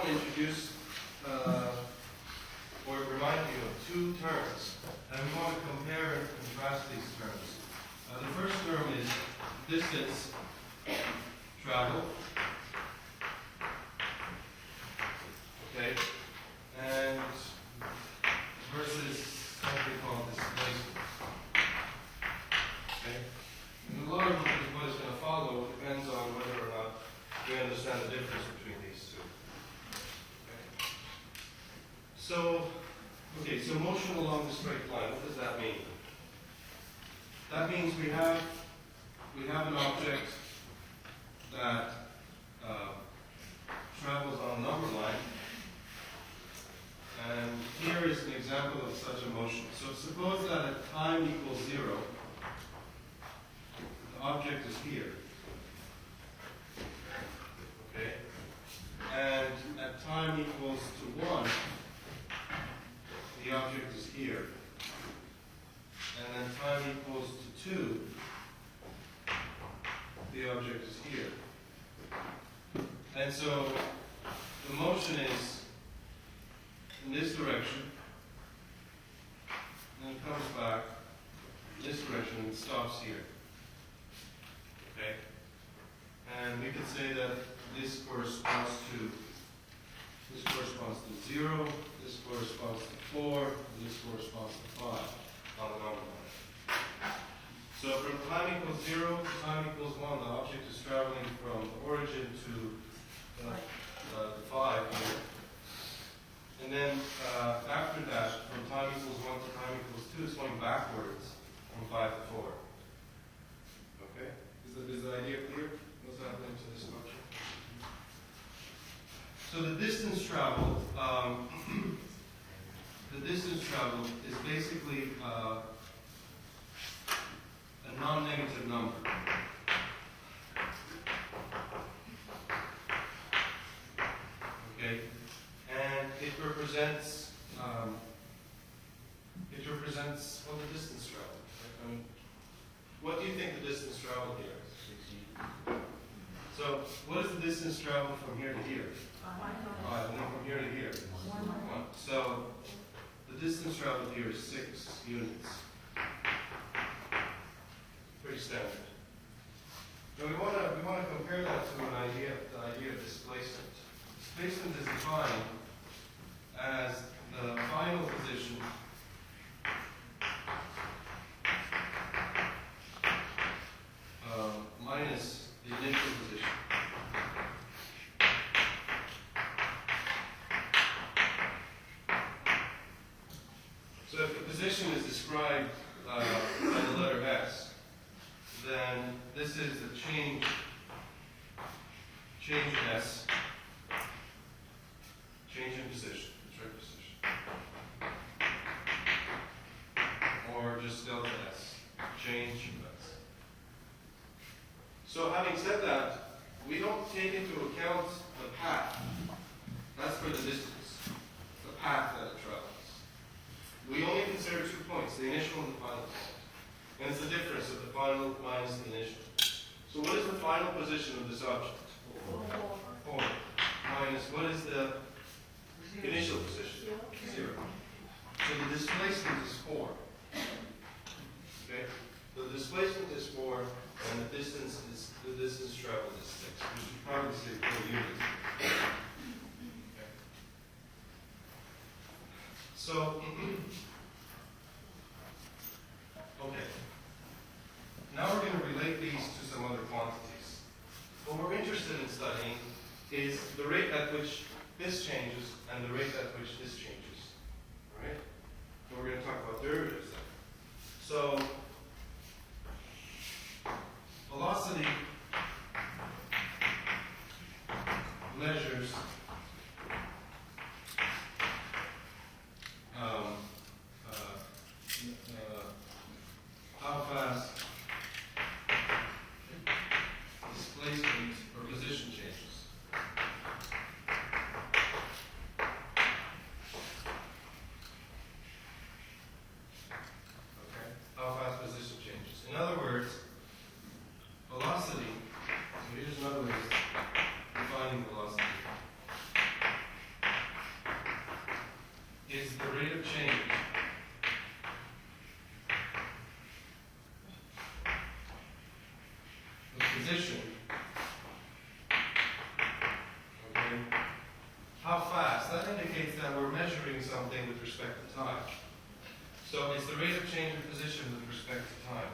to introduce or remind you of two terms, and we want to compare and contrast these terms. The first term is distance traveled, okay, and versus something called displacement. Okay? And a lot of what is going to follow depends on whether or not we understand the difference between these two. Okay? So motion along the straight line, what does that mean? That means we have an object that travels on a number line, and here is an example of such a motion. So suppose that at time equals 0, the object is here. Okay? And at time equals to 1, the object is here. And then time equals to 2, the object is here. And so the motion is in this direction, and it comes back in this direction and stops here. Okay? And we could say that this corresponds to 0, this corresponds to 4, and this corresponds to 5 on the number line. So from time equals 0 to time equals 1, the object is traveling from the origin to the 5 here. And then after that, from time equals 1 to time equals 2, it's going backwards from 5 to 4. Okay? Is the idea clear? What's happening to this structure? So the distance traveled, is basically a non-negative number. Okay? And it represents well, the distance traveled. Right? I mean, what do you think the distance traveled here is? So, what is the distance traveled from here to here? 5. And then from here to here? 1. So, the distance traveled here is 6 units. Pretty standard. Now we want to compare that to the idea of displacement. Displacement is defined as the final position minus the initial position. So if the position is described by the letter S, then this is the change S, change in position, return position, or just delta S, change S. So having said that, we don't take into account the path. That's for the distance, the path that it travels. We only consider 2 points, the initial and the final point. And it's the difference of the final minus the initial. So what is the final position of this object? 4. Minus what is the initial position? 0. So the displacement is 4. Okay? The displacement is 4, and the distance traveled is 6. We should probably say 4 units. Okay. So okay. Now we're going to relate these to some other quantities. What we're interested in studying is the rate at which this changes and the rate at which this changes. All right? So we're going to talk about derivatives then. So velocity measures how fast displacement or position changes. Okay? How fast position changes. In other words, velocity, so here's another way of defining velocity. position, okay, how fast, that indicates that we're measuring something with respect to time. So it's the rate of change of position with respect to time.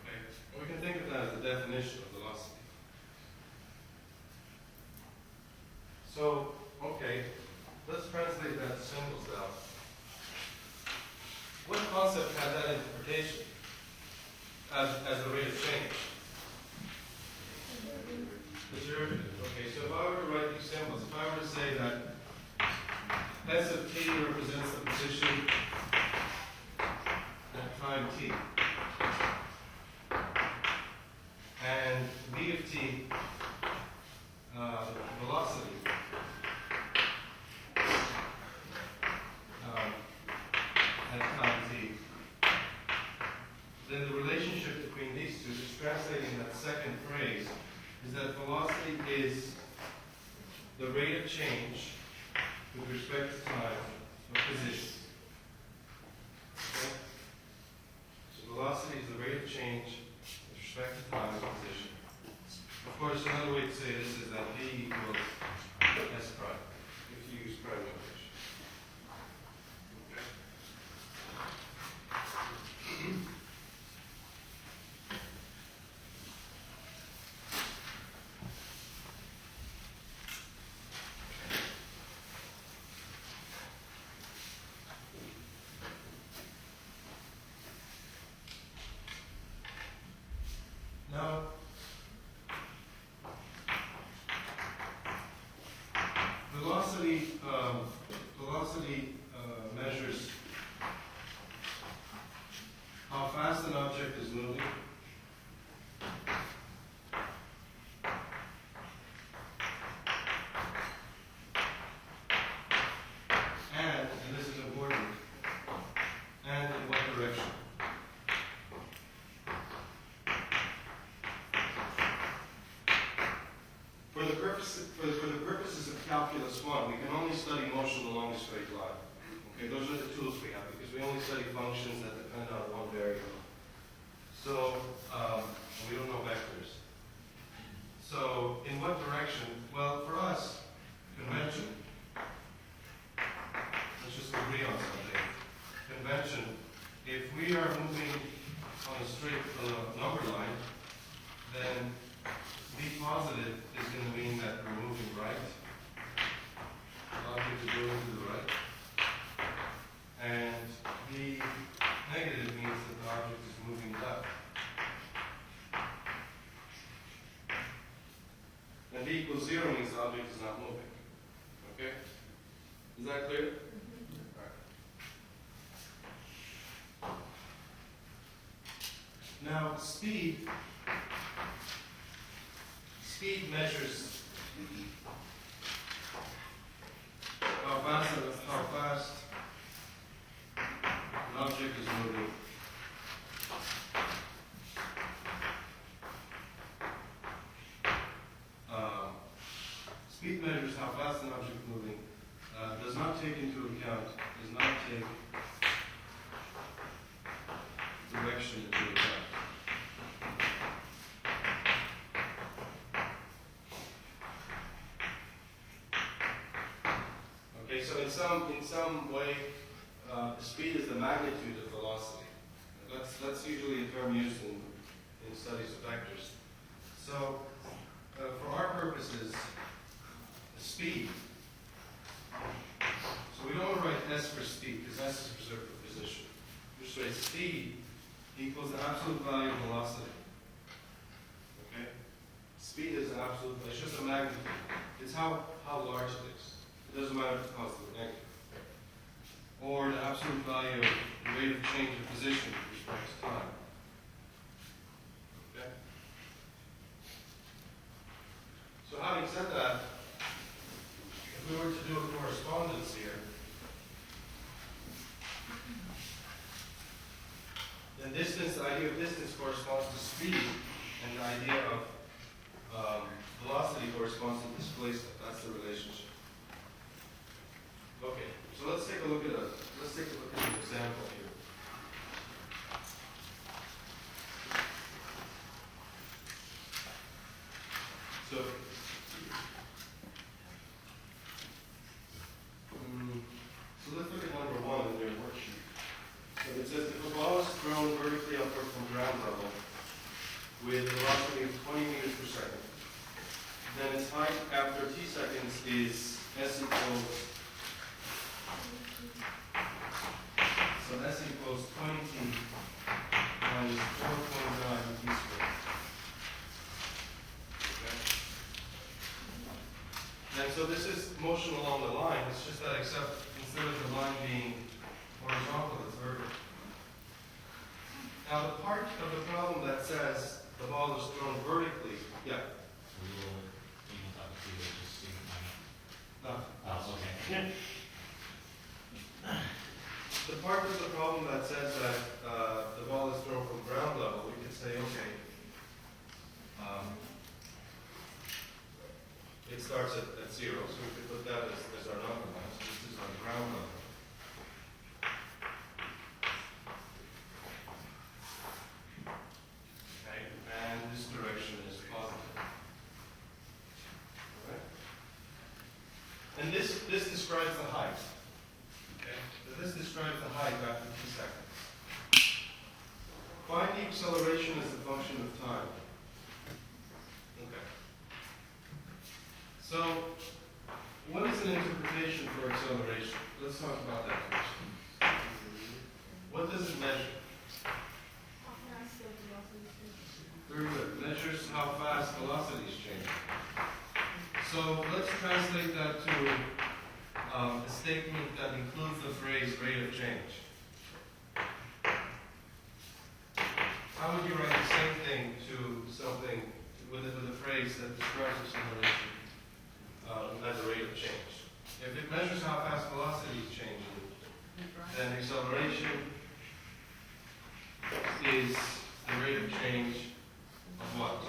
Okay, and we can think of that as the definition of velocity. So, okay, let's translate that to symbols now. What concept has that interpretation as the rate of change? The derivative. Okay, so if I were to write these symbols, if I were to say that S of t represents the position at time t, and v of t, velocity, at time t, then the relationship between these two, just translating that second phrase, is that velocity is the rate of change with respect to time of position. Okay? So velocity is the rate of change with respect to time of position. Of course, another way to say this is that v equals s prime, if you use prime notation. Okay? Now, velocity measures how fast an object is moving, and this is important, and in what direction. For the purposes of calculus 1, we can only study motion along a straight line. Okay, those are the tools we have because we only study functions that depend on one variable. So we don't know vectors. So in what direction? Well, for us, convention. Let's just agree on something. Convention. If we are moving on a straight number line, then V positive is going to mean that we're moving right. The object is moving to the right. And V negative means that the object is moving left. And V equals 0 means the object is not moving. Okay? Is that clear? All right. Now, speed measures how fast an object is moving. Speed measures how fast an object is moving. Does not take direction into account. Okay, so in some way, speed is the magnitude of velocity. That's usually a term used in studies of vectors. So, for our purposes, speed. So we don't want to write S for speed because S is reserved for position. We just write speed equals the absolute value of velocity. Okay? Speed is an absolute, it's just a magnitude. It's how large it is. It doesn't matter if it's positive or negative. Or the absolute value of the rate of change of position with respect to time. Okay? So having said that, if we were to do a correspondence here, then distance, the idea of distance corresponds to speed, and the idea of velocity corresponds to displacement. That's the relationship. Okay, so let's take a look at ground level with a velocity of 20 meters per second. Then its height after t seconds is s equals, so s equals 20t minus 4.9 t squared. Okay? And so this is motion along the line. It's just that except instead of the line being horizontal, it's vertical. Now the part of the problem that says the ball is thrown vertically, yeah. No. Oh, okay. The part of the problem that says that the ball is thrown from ground level, we could say, okay, it starts at 0, so we could put that as our number line. So this is on ground level. Okay, and this direction is positive. All right? And this describes the height. Okay? So this describes the height after 2 seconds. Find the acceleration as a function of time. Okay. So, what is an interpretation for acceleration? Let's talk about that first. What does it measure? Very good. Measures how fast velocities change. So let's translate that to a statement that includes the phrase rate of change. How would you write the same thing to something with a phrase that describes acceleration as a rate of change? If it measures how fast velocity is changing, then acceleration is the rate of change of what?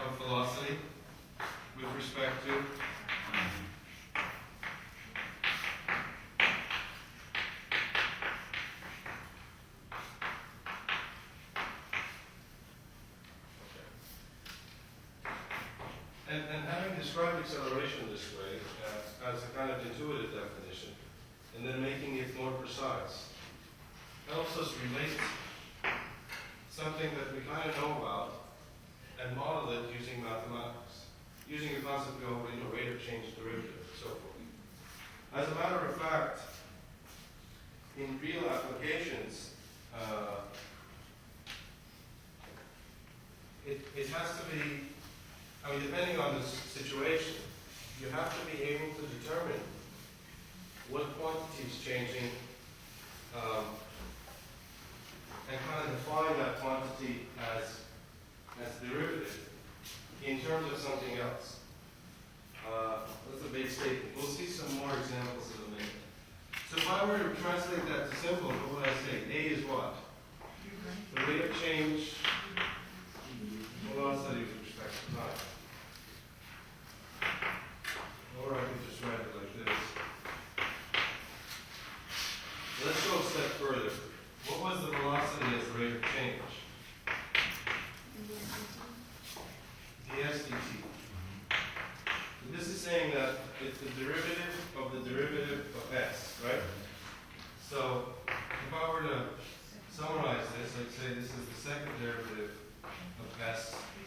Of velocity with respect to? And having described acceleration this way, as a kind of intuitive definition, and then making it more precise, helps us relate something that we kind of know about and model it using mathematics, using a concept we already know, rate of change derivative, and so forth. As a matter of fact, in real applications, it has to be, I mean, depending on the situation, you have to be able to determine what quantity is changing and kind of define that quantity as derivative in terms of something else. That's a big statement. We'll see some more examples in a minute. So if I were to translate that to simple, what would I say? A is what? The rate of change, velocity with respect to time. Or I could just write it like this. Let's go a step further. What was the velocity as the rate of change? ds dt. So this is saying that it's the derivative of the derivative of s, right? So if I were to summarize this, I'd say this is the second derivative of s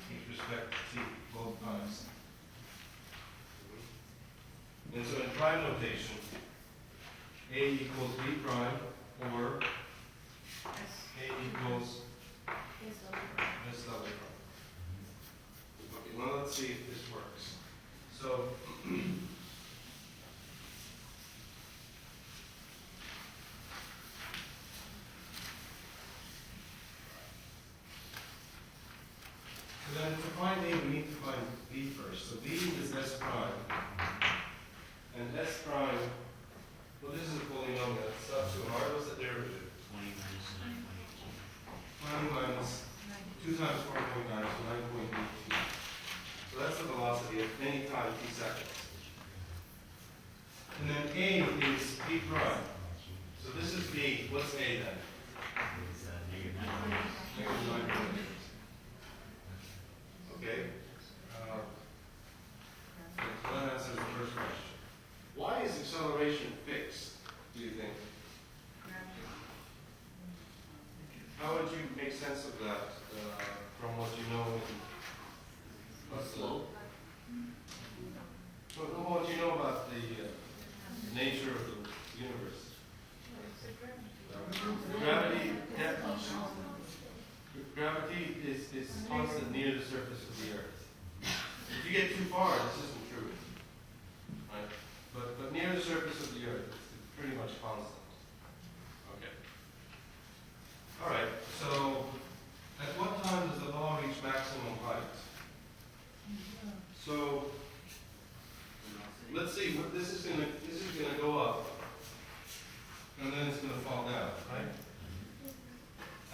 with respect to t, both times. And so in prime notation, a equals b prime, or a equals s double prime. Okay, well, let's see if this works. So, then to find a, we need to find b first. So b is s prime. And s prime, well, this is a polynomial. It's not too hard. What's the derivative? 20 minus 20 minus 2 times 4.9, so 9.82. So that's the velocity at any time t seconds. And then a is b prime. So this is b. What's a then? It's negative 9. Negative 9.8. Okay. So that answers the first question. Why is acceleration fixed, do you think? let's see, this is gonna go up, and then it's gonna fall down, right?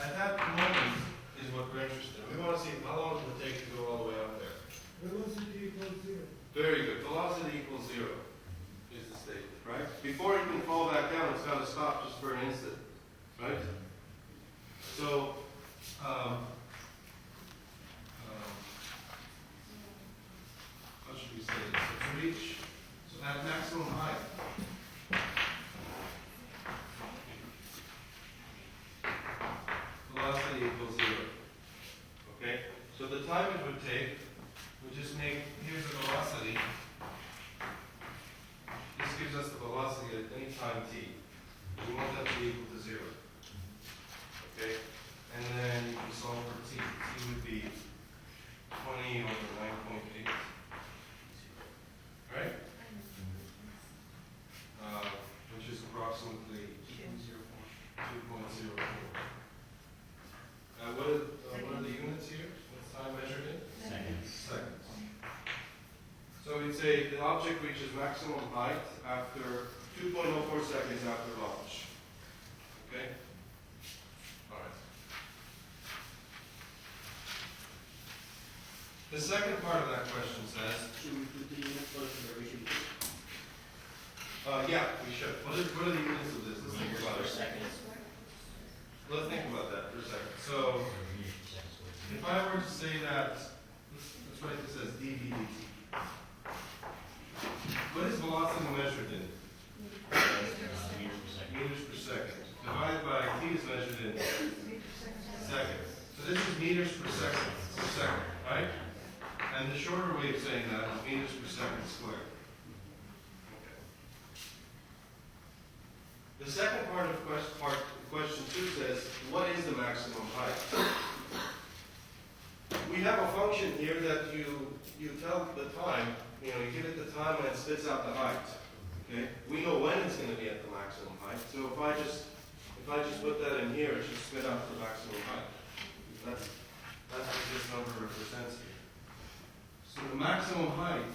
At that moment is what we're interested in. We wanna see how long it will take to go all the way up there. Velocity equals 0. Very good. Velocity equals 0 is the statement, right? Before it can fall back down, it's got to stop just for an instant, right? So, how should we say this? So to reach, so at maximum height, velocity equals 0. Okay? So the time it would take, we just make, here's the velocity. This gives us the velocity at any time t. We want that to be equal to 0. Okay? And then you can solve for t. T would be 20 over 9.8. Right? Which is approximately 2.04. What are the units here? What's time measured in? Seconds. Seconds. So we'd say the object reaches maximum height after 2.04 seconds after launch. Okay? All right. The second part of that question says, Should we put the units first or we should? yeah, we should. What are the units of this? Let's think about it. Seconds. Let's think about that for a second. So, if I were to say that, let's write this as dv dt. What is velocity measured in? Meters per second. Meters per second. Divided by t is measured in seconds. So this is meters per second, right? And the shorter way of saying that is meters per second squared. Okay. The second part of question 2 says, what is the maximum height? We have a function here that you tell the time, you give it the time and it spits out the height. Okay? We know when it's going to be at the maximum height. So if I just put that in here, it should spit out the maximum height. That's what this number represents here. So the maximum height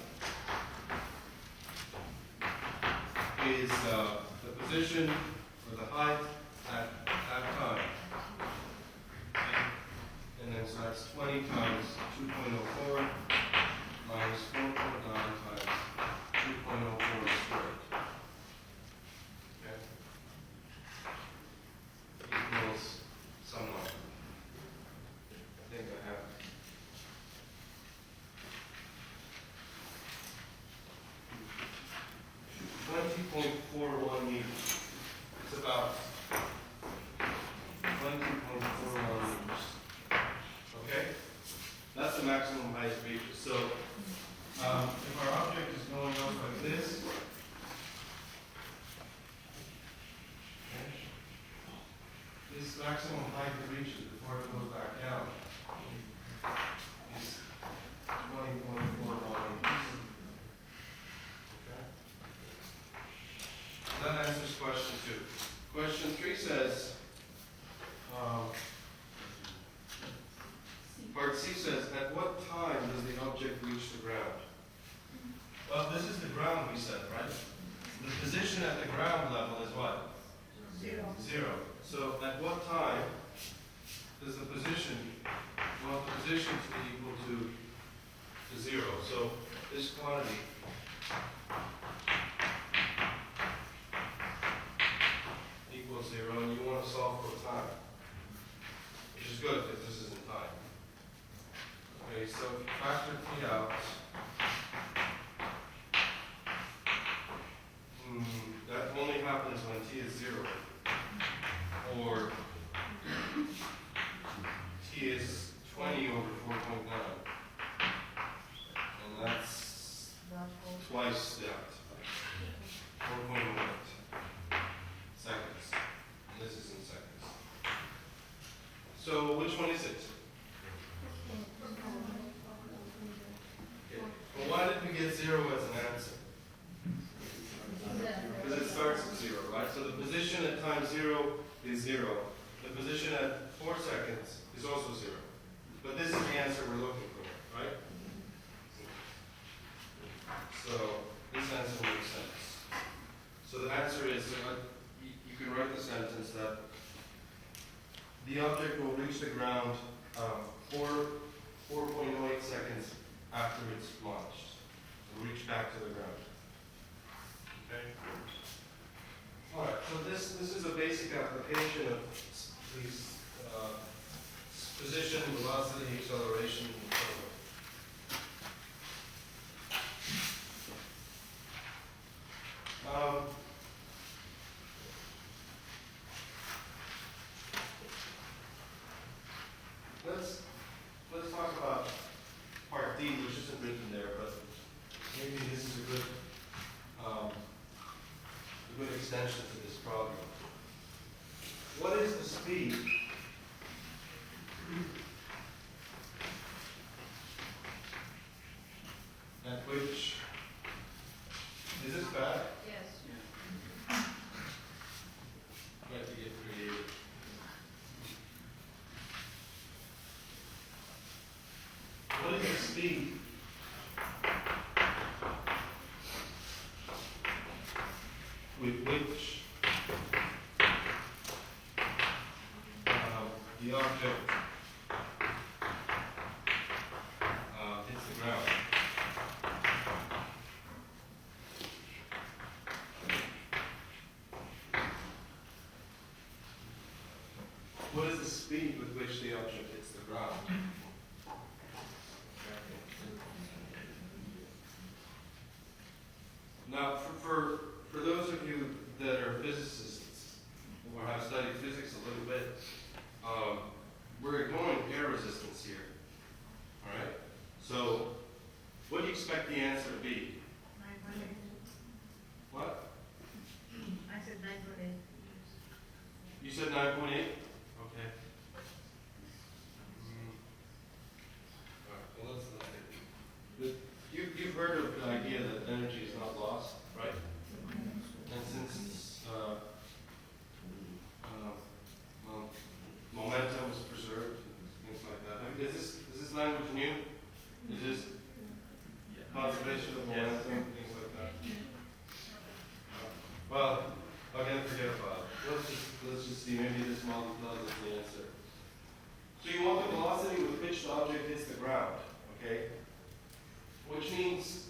is the position or the height at that time. Okay? And then so that's 20 times 2.04 minus 4.9 times 2.04 squared. Okay? Equals some number. I think I have it. 20.41 meters. It's about 20.41 meters. Okay? That's the maximum height it reaches. So, if our object is going up like this, okay, this maximum height it reaches before it goes back down is 20.41 meters. Okay? That answers question 2. Question 3 says, part C says, at what time does the object reach the ground? Well, this is the ground we said, right? The position at the ground level is what? 0. 0. So at what time does the position, well, the position to be equal to 0. So this quantity equals 0, and you want to solve for time, which is good because this isn't time. Okay, so if you factor t out, that only happens when t is 0, or t is 20 over 4.9, and that's twice that, 4.08 seconds, and this is in seconds. So which one is it? Well, why did we get 0 as an answer? Because it starts at 0, right? So the position at time 0 is 0. The position at 4 seconds is also 0. But this is the answer we're looking for, right? So this answer reach the ground 4.08 seconds after it's launched. It'll reach back to the ground. Okay? All right, so this is a basic application of these position, velocity, acceleration, and so on. Let's talk about part D, which isn't written there, but maybe this is a good extension to this problem. What is the speed at which, is this bad? Yes. I have to get creative. What is the speed with which the object hits the ground? What is the speed with which the object hits the ground? Now, for those of you that are physicists or have studied physics a little bit, we're ignoring air resistance here. All right? So, what do you expect the answer to be? 9.8. What? I said 9.8. You said 9.8? Okay. All right, well, let's take it. You've heard of the idea that energy is not lost, right? And since momentum is preserved, things like that. I mean, is this language new? Is this conservation of momentum, things like that? Well, again, forget about it. Let's just see. Maybe this model tells us the answer. So you want the velocity with which the object hits the ground, okay? Which means,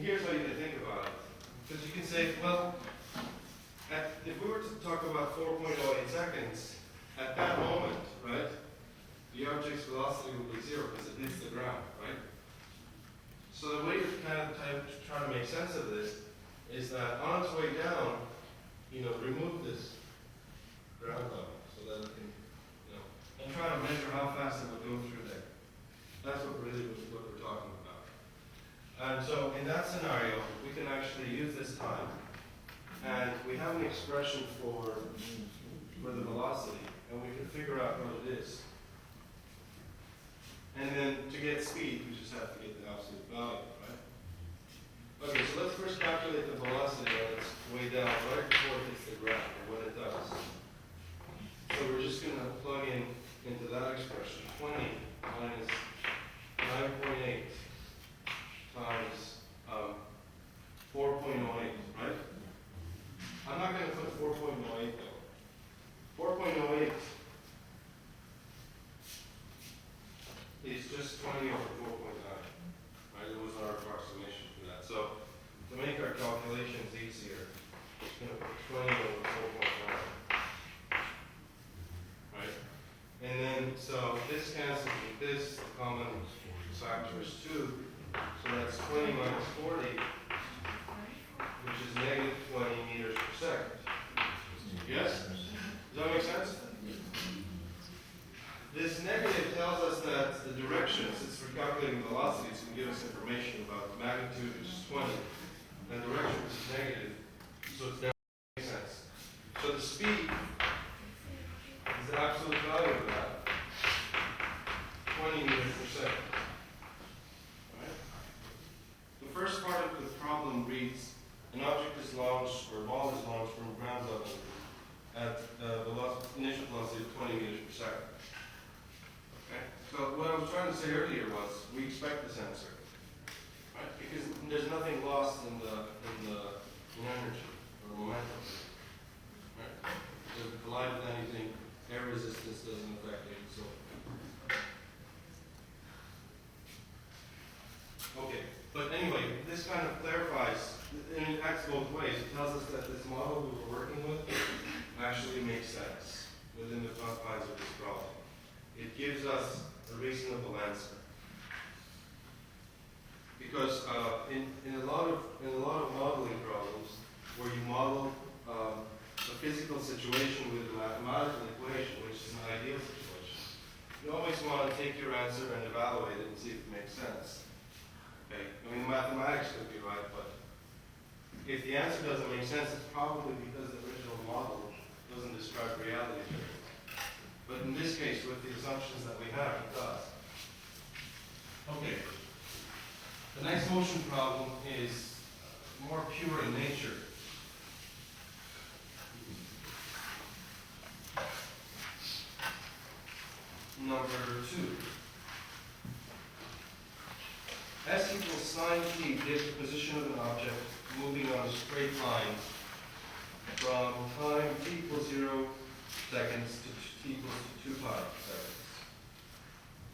here's how you can think about it. Because you can say, well, if we were to talk about 4.08 seconds, at that moment, right, the object's velocity will be 0 because it hits the ground, right? So the way to kind of try to make sense of this is that on its way down, remove this ground level so that it can, and try to measure how fast it would go through there. That's what we're talking about. And so in that scenario, we can actually use this time, and we have an expression for the velocity, and we can figure out what it is. And then to get speed, we just have to get the absolute value, right? Okay, so let's first calculate the velocity on its way down right before it hits the ground, or when it does. So we're just going to plug into that expression, 20 minus 9.8 times 4.08, right? I'm not going to put 4.08 though. 4.08 is just 20 over 4.9, right? It was our approximation for that. So to make our calculations easier, it's going to put 20 over 4.9, right? And then, so this cancels with this, the common factor is 2, so that's 20 minus 40, which is negative 20 meters per second. Yes? Does that make sense? This negative tells us that the direction, since we're calculating velocity, it's going to give us information about magnitude, which is 20, and direction, which is negative, so it's down. Makes sense. So the speed is the absolute value of that, 20 meters per second. Right? The first part of the problem reads, an object is launched, or a ball is launched from ground level at initial velocity of 20 meters per second. Okay? So what I was trying to say earlier was, we expect this answer, right? Because there's nothing lost in energy or momentum, right? It doesn't collide with anything. Air resistance doesn't affect it, and so cuts both ways. It tells us that this model we were working with actually makes sense within the confines of this problem. It gives us a reasonable answer. Because in a lot of modeling problems, where you model a physical situation with a mathematical equation, which is an ideal situation, you always want to take your answer and evaluate it and see if it makes sense. Okay? I mean, mathematics could be right, but if the answer doesn't make sense, it's probably because the original model doesn't describe reality very well. But in this case, with the assumptions that we have, it does. Okay. The next motion problem is more pure in nature. Number 2. S equals sine t gives the position of an object moving on a straight line from time t equals 0 seconds to t equals to 2 pi seconds.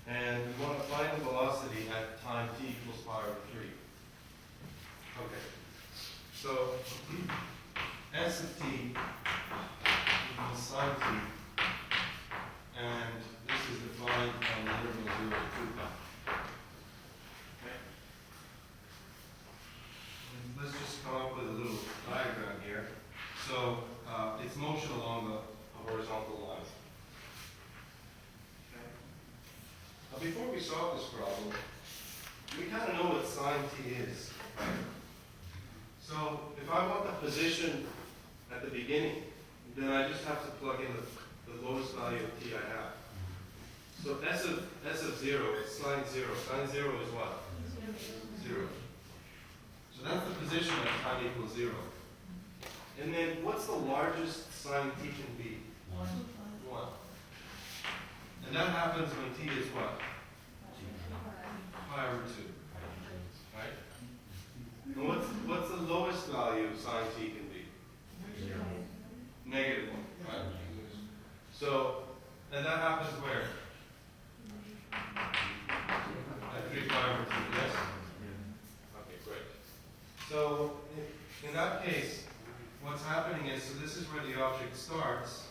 And we want to find the velocity at time t equals pi over 3. Okay. So S of t equals sine t, and this is defined on the interval 0 to 2 pi. Okay. And let's just come up with a little diagram here. So it's motion along the horizontal line. Now, before we solve this problem, we kind of know what sine t is, right? So if I want the position at the beginning, then I just have to plug in the lowest value of t I have. So S of 0 is sine 0. Sine 0 is what? 0. So that's the position at time equals 0. And then what's the largest sine t can be? 1. And that happens when t is what? Pi over 2. Right? And what's the lowest value sine t can be? Negative 1. Right? So, and that happens where? At 3 pi over 2, yes? Okay, great. So, in that case, what's happening is, so this is where the object starts,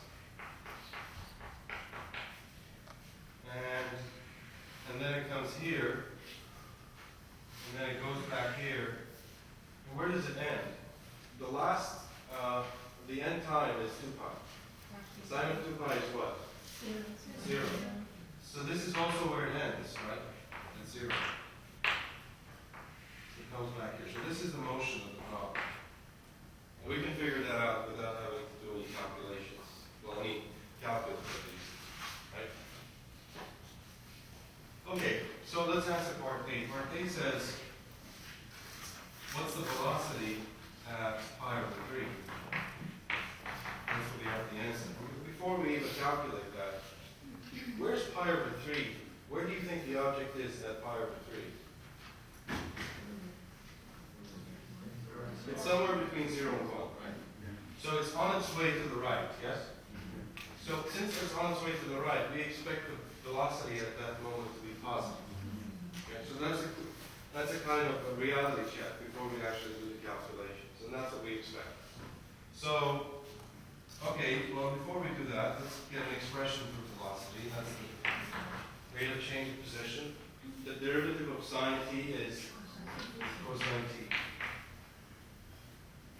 and then it comes here, and then it goes back here. And where does it end? The last, the end time is 2 pi. Sine of 2 pi is what? 0. So this is also where it ends, right? At 0. It comes back here. So this is the motion of the problem. And we can figure that out without having to do any calculations. Well, any calculus at least. Right? Okay, so let's answer part A. Part A says, what's the velocity at pi over 3? That's what we have to answer. Before we even calculate that, where's pi over 3? Where do you think the object is at pi over 3? It's somewhere between 0 and 1, right? So it's on its way to the right, yes? So since it's on its way to the right, we expect the velocity at that moment to be positive. Okay, so that's a kind of a reality check before we actually do the calculations, and that's what we expect. So, okay, well before we do that, let's get an expression for velocity. That's the rate of change of position. The derivative of sine t is cosine t.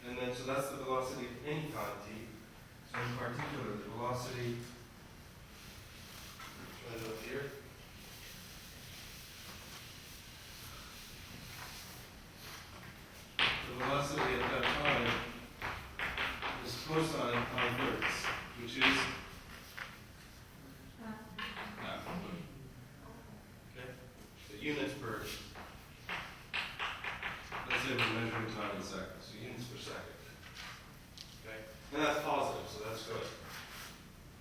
And then, so that's the velocity at any time t. So in particular, the velocity, try it up here. The velocity at that time is cosine pi hertz, which is half. Okay? The units per, let's say we're measuring time in seconds, so units per second. Okay? And that's positive, so that's good.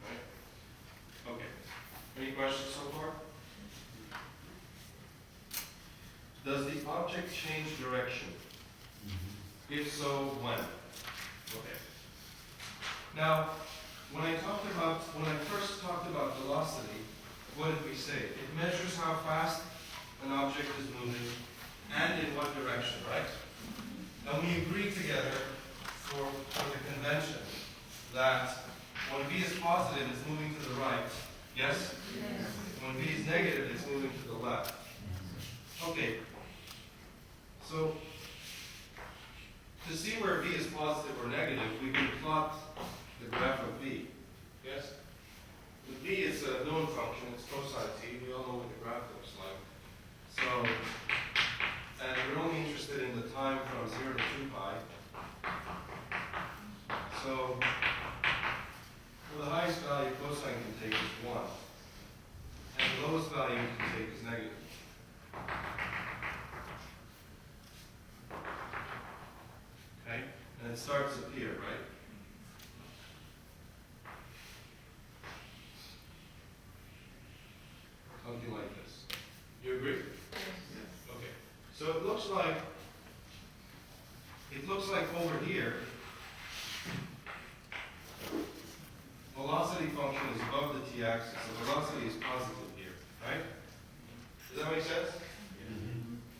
Right? Okay. Any questions so far? Does the object change direction? If so, when? Okay. Now, when I first talked about velocity, what did we say? It measures how fast an object is moving and in what direction, right? And we agreed together for the convention that when v is positive, it's moving to the right. Yes? Yes. When v is negative, it's moving to the left. Okay. So, to see where v is positive or negative, we can plot the graph of v. Yes? The v is a known function, it's cosine t. We all know what the graph looks like. So, and we're only interested in the time from 0 to 2 pi. So, well, the highest value cosine can take is 1. And the lowest value it can take is negative. Okay? And it starts up here, right? Something like this. You agree? Okay. So it looks like over here, velocity function is above the t-axis. The velocity is positive here, right? Does that make sense?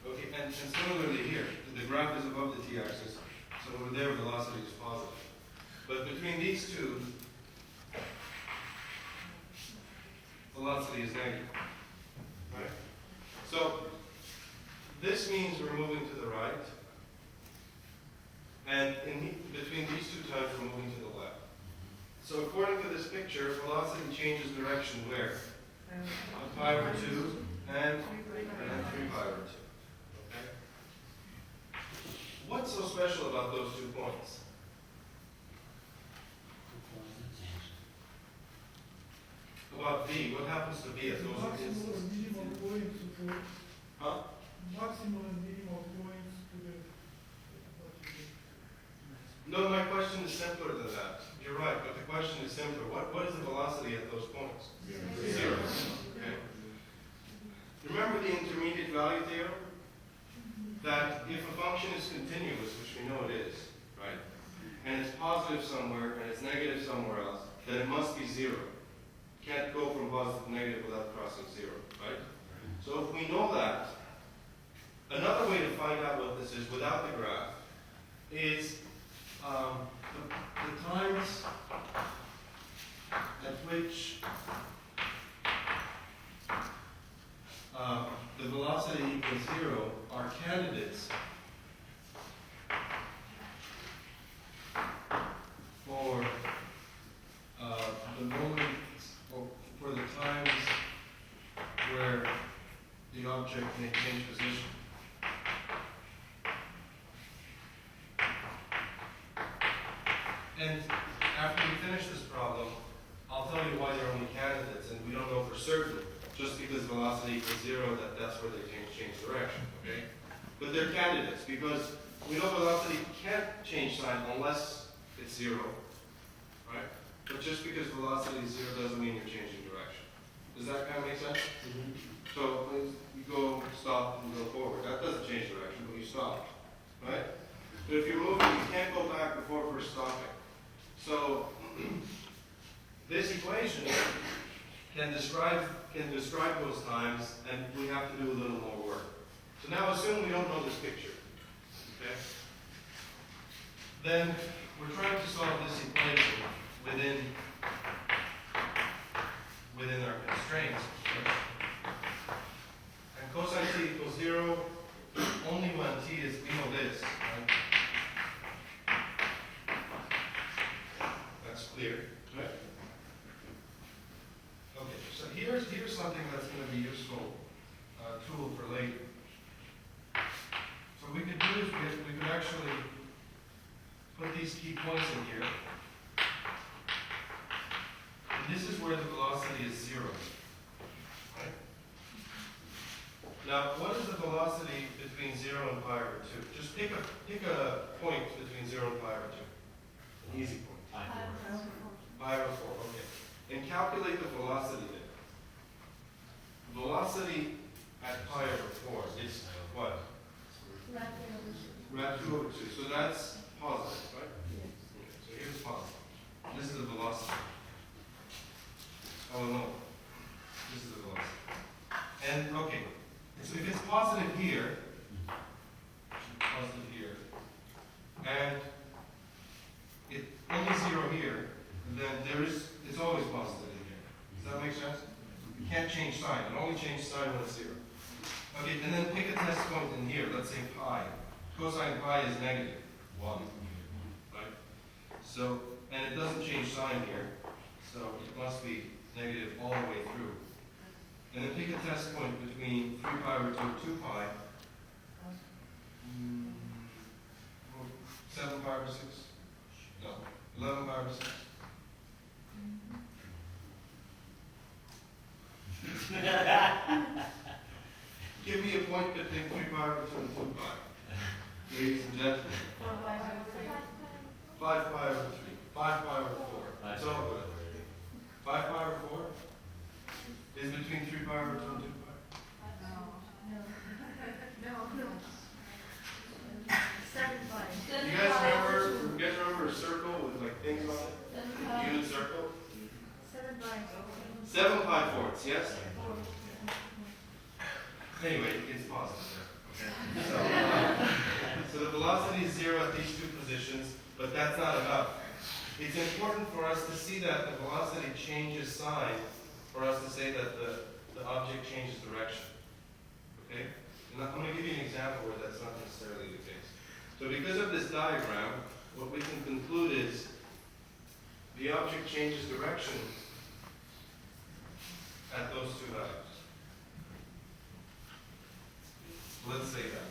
Okay, and similarly here, the graph is above the t-axis, so over there velocity is positive. But between these two, velocity is negative, right? So this means we're moving to the right, and between these two times we're moving to the left. So according to this picture, velocity changes direction where? On pi over 2 and 3 pi over 2. Okay? What's so special about those 2 points? About v, what happens to v at those Maximum and instances? minimum points for, Huh? maximum and minimum points to the, No, my question is simpler than that. You're right, but the question is simpler. What is the velocity at those points? 0. Okay. Remember the intermediate value theorem? That if a function is continuous, which we know it is, right? And it's positive somewhere and it's negative somewhere else, then it must be 0. Can't go from positive to negative without crossing 0, right? So if we know that, another way to find out what this is without the graph is the times at which the velocity equals 0 are candidates for the moments or for the times where the object may change position. And after we finish this problem, I'll tell you why they're only candidates, and we don't know for certain, just because velocity equals 0, that's where they change direction, okay? But they're candidates, because we know velocity can't change sign unless it's 0, right? But just because velocity is 0 doesn't mean you're changing direction. Does that kind of make sense? So you go, stop, and go forward. That doesn't change direction, but you stop, right? But if you're moving, you can't go back before first stopping. So this equation can describe those times, and we have to do a little more work. So now assume we don't know this picture, okay? Then we're trying to solve this equation within our constraints. Okay? And cosine t equals 0 only when t is, we know this, right? That's clear, right? Okay, so here's something that's going to be useful tool for later. So we could do is we could actually put these key points in here. And this is where the velocity is 0. Right? Now, what is the velocity between 0 and pi over 2? Just pick a point between 0 and pi over 2. Easy point. Pi over 4, okay. And calculate the velocity there. Velocity at pi over 4 is what? Rad 2 over 2. So that's positive, right? Okay, so here's positive. This is the velocity. Oh no. This is the velocity. And okay. So if it's positive here, Okay, and then pick a test point in here, let's say pi. Cosine pi is negative 1, right? So, and it doesn't change sign here, so it must be negative all the way through. And then pick a test point between 3 pi over 2 and 2 pi. 7 pi over 6? No, 11 pi over 6. Give me a point between 3 pi over 2 and 2 pi. Ladies and gentlemen. 5 pi over 3. 5 pi over 4. So, 5 pi over 4 is between 3 pi over 2 and 2 pi. No. 7 5. You guys remember a circle with like things on it? Unit circle? 7 5. 7 pi fourths, yes? Anyway, it's positive there. Okay. So the velocity is 0 at these two positions, but that's not enough. It's important for us to see that the velocity changes sign for us to say that the object changes direction. Okay? And I'm going to give you an example where that's not necessarily the case. So because of this diagram, what we can conclude is the object changes direction at those two values. Let's say that.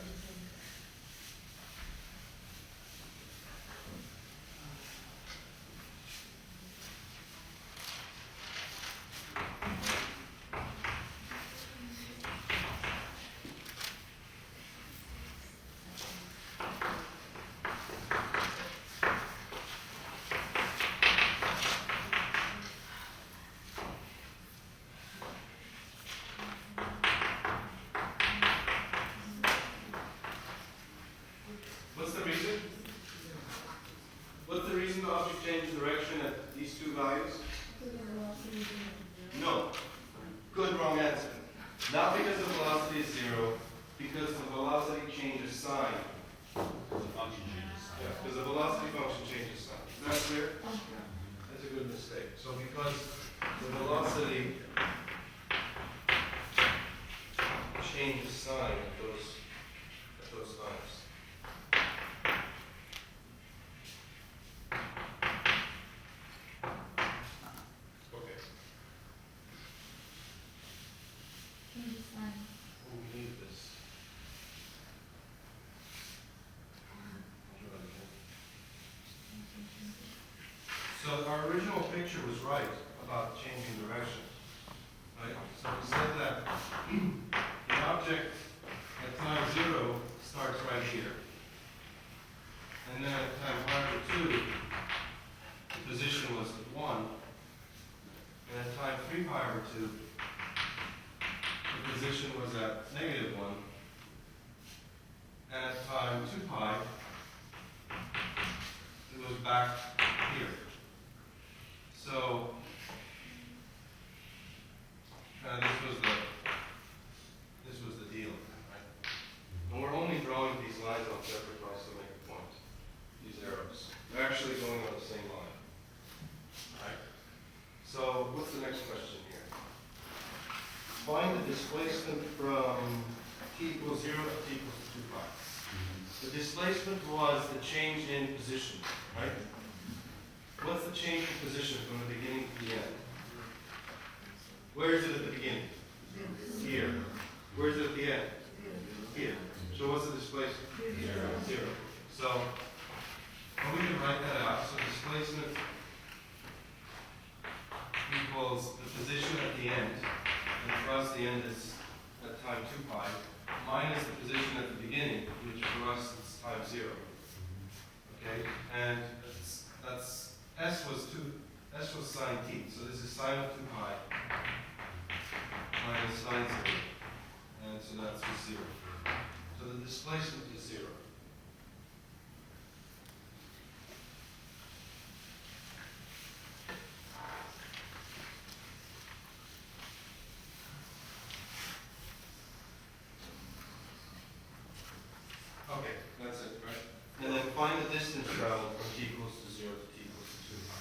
What's the reason? What's the reason the object changes direction at these two values? No. Good, wrong answer. Not because the velocity is 0, because the velocity changes sign. The function changes sign. Yeah, because the velocity function changes sign. Is that clear? That's a good mistake. So because the velocity changes sign at those times. Okay. Oh, we need this. So our original picture was right about changing direction. Right? So we said that the object at time 0 starts right here. And then at time pi over 2, the position was 1. And at time 3 pi over 2, the position was at negative 1. And at time 2 pi, it was back here. So, this was the deal, right? And we're only drawing these lines on separate lines to make a point. These arrows. They're actually going on the same line. Right? So, what's the next question here? Find the displacement from t equals 0 to t equals 2 pi. The displacement was the change in position, right? What's the change in position from the beginning to the end? Where is it at the beginning? Here. Where is it at the end? Here. So what's the displacement? 0. So, we can write that out. So displacement equals the position at the end, and for us the end is at time 2 pi, minus the position at the beginning, which for us is time 0. Okay? And that's S was sine t, so this is sine of 2 pi minus sine 0, and so that's just 0. So the displacement is 0. Okay, that's it, right? And then find the distance traveled from t equals to 0 to t equals to 2 pi.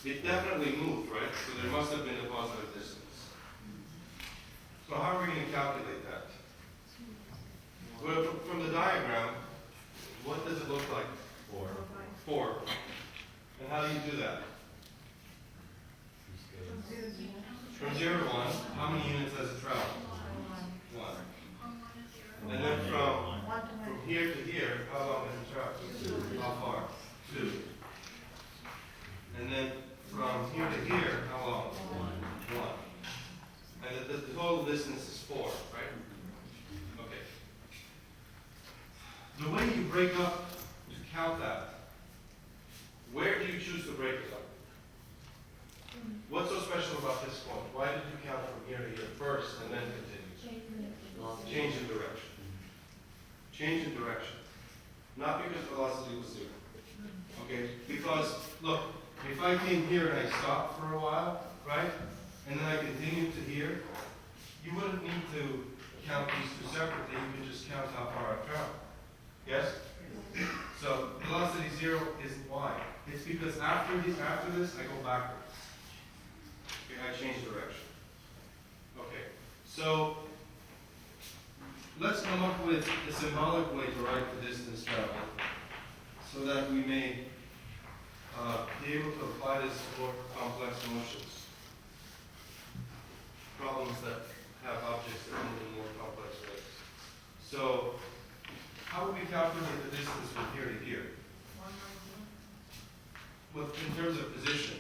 It definitely moved, right? So there must have been a positive distance. So how are we going to calculate that? Well, from the diagram, what does it look like? 4. 4. And how do you do that? From 0 to 1, how many units does it travel? 1. And then from here to here, how long does it travel? 2. How far? 2. And then from here to here, how long? 1. And the total distance is 4, right? Okay. The way you break up to count that, where do you choose to break it up? What's so special about this point? Why did you count from here to here first and then continue? Change in direction. Change in direction. Not because velocity was 0. Okay? Because, look, if I came here and I stopped for a while, right? And then I continued to here, you wouldn't need to count these two separately. You can just count how far I've traveled. Yes? So velocity 0 isn't why. It's because after this, I go backwards. Okay, I change direction. Okay, so let's come up with a symbolic way to write the distance traveled so that we may be able to apply this to more complex motions. Problems that have objects that move in more complex ways. So, how would we calculate the distance from here to here? Well, in terms of position.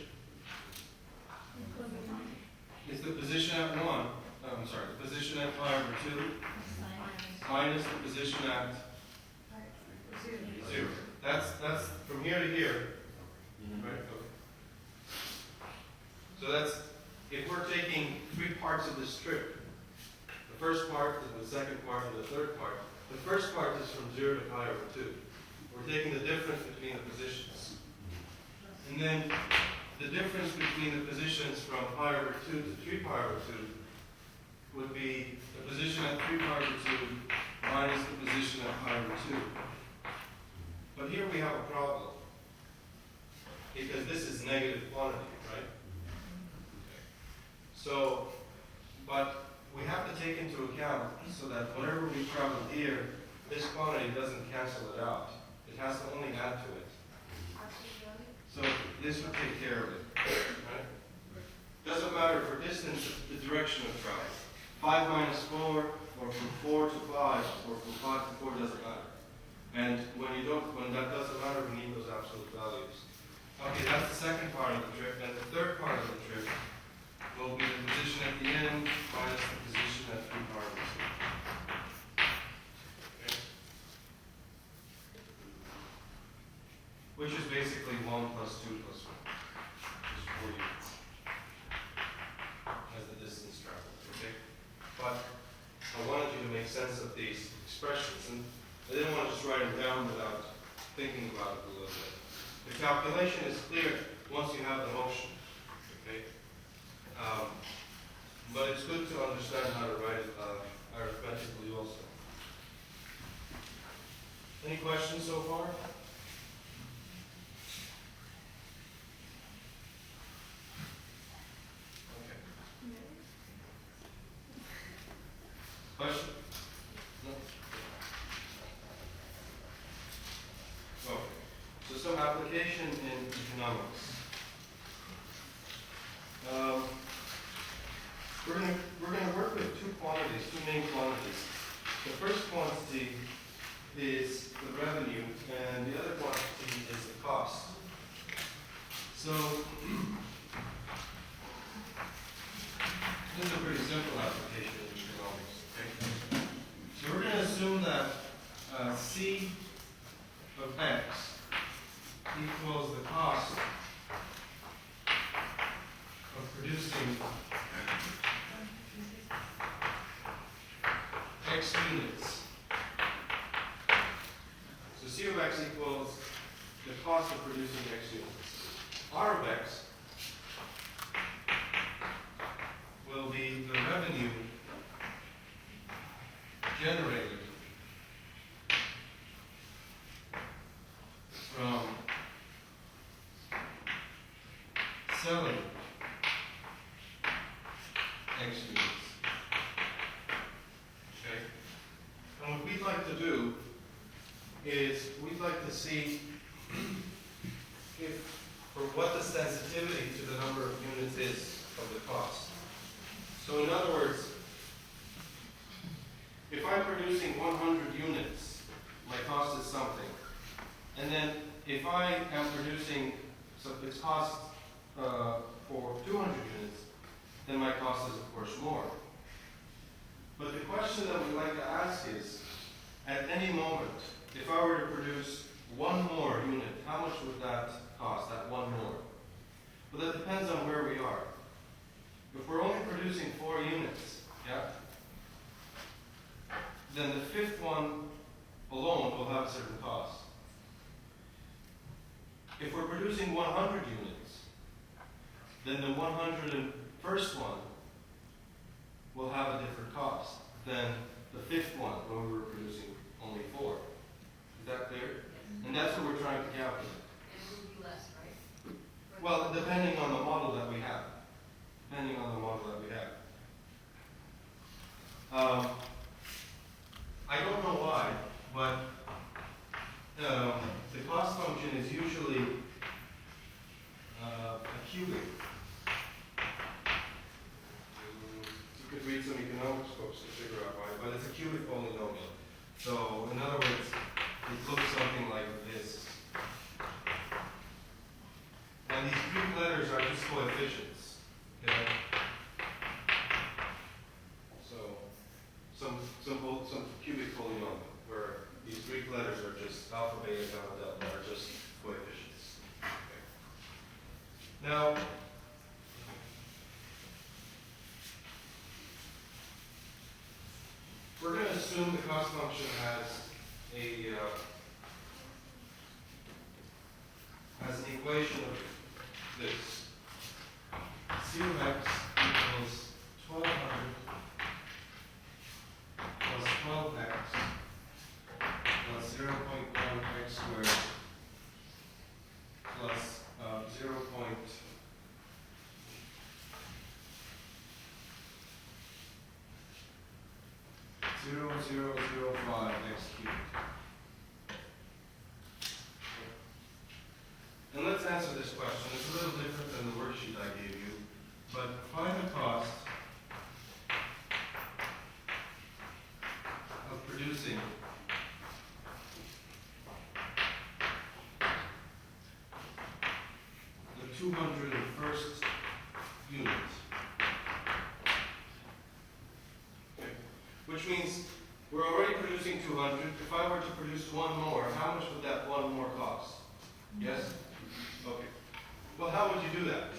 It's the position at 1, I'm sorry, the position at pi over 2 minus the position at 0. That's from here to here. Right? Okay. So that's, if we're taking 3 parts of this strip, the first part, the second part, and the third part, the first part is from 0 to pi over 2. We're taking the difference between the positions. And then the difference between the positions from pi over 2 to 3 pi over 2 would be the position at 3 pi over 2 minus the position at pi over 2. But here we have a problem. Because this is negative quantity, right? So, but we have to take into account so that whenever we travel here, this quantity doesn't cancel it out. It has to only add to it. So this would take care of it. Right? Doesn't matter for distance, the direction of travel. 5 minus 4, or from 4 to 5, or from 5 to 4 doesn't matter. And when that doesn't matter, we need those absolute values. Okay, that's the second part of the trip. And the third part of the trip will be the position at the end minus the position at 3 pi over 2. Okay? Which is basically 1 plus 2 plus 1. Which is 4 units. As the distance traveled, okay? But I wanted you to make sense of these expressions. And I didn't want to just write them down without thinking about it a little bit. The calculation is clear once you have the motion, okay? But it's good to understand how to write it arithmetically also. Any questions so far? Okay. Question? No? Okay. So some application in economics. We're gonna work with 2 quantities, 2 main quantities. The first quantity is the revenue, and the other quantity is the cost. So this is a pretty simple application in economics. Okay? So we're gonna assume that C of X equals the cost of producing X units. So C of X equals the cost of producing X units. R of X will be the revenue generated from selling X units. Okay? And what we'd like to what the sensitivity to the number of units is of the cost. So in other words, if I'm producing 100 units, my cost is something. And then if I am producing, so its cost for 200 units, then my cost is of course more. But the question that we'd like to ask is, at any moment, if I were to produce one more unit, how much would that cost, that one more? Well, that depends on where we are. If we're only producing 4 units, yeah, then the 5th one alone will have a certain cost. If we're producing 100 units, then the 101st one will have a different cost than the 5th one when we were producing only 4. Is that clear? And that's what we're trying to calculate. It would be less, right? Well, depending on the model that we have. Depending on the model that we have. I don't know why, but the cost function is usually a cubic. You could read some economics books to figure out why, but it's a cubic polynomial. So, in other words, it looks something like this. And these Greek letters are just coefficients. Okay? So, some cubic polynomial where these Greek letters are just alpha, beta, gamma, delta are just coefficients. Okay. Now, we're going to assume the cost function has an equation of this. C of x equals 1200 plus 12x plus 0.1 x squared plus 0.0005 x cubed. And let's answer this question. It's a little different than the worksheet I gave you, but find the cost of producing the 201st unit. Okay. Which means we're already producing 200. If I were to produce one more, how much would that one more cost? Yes? Okay. Well, how would you do that?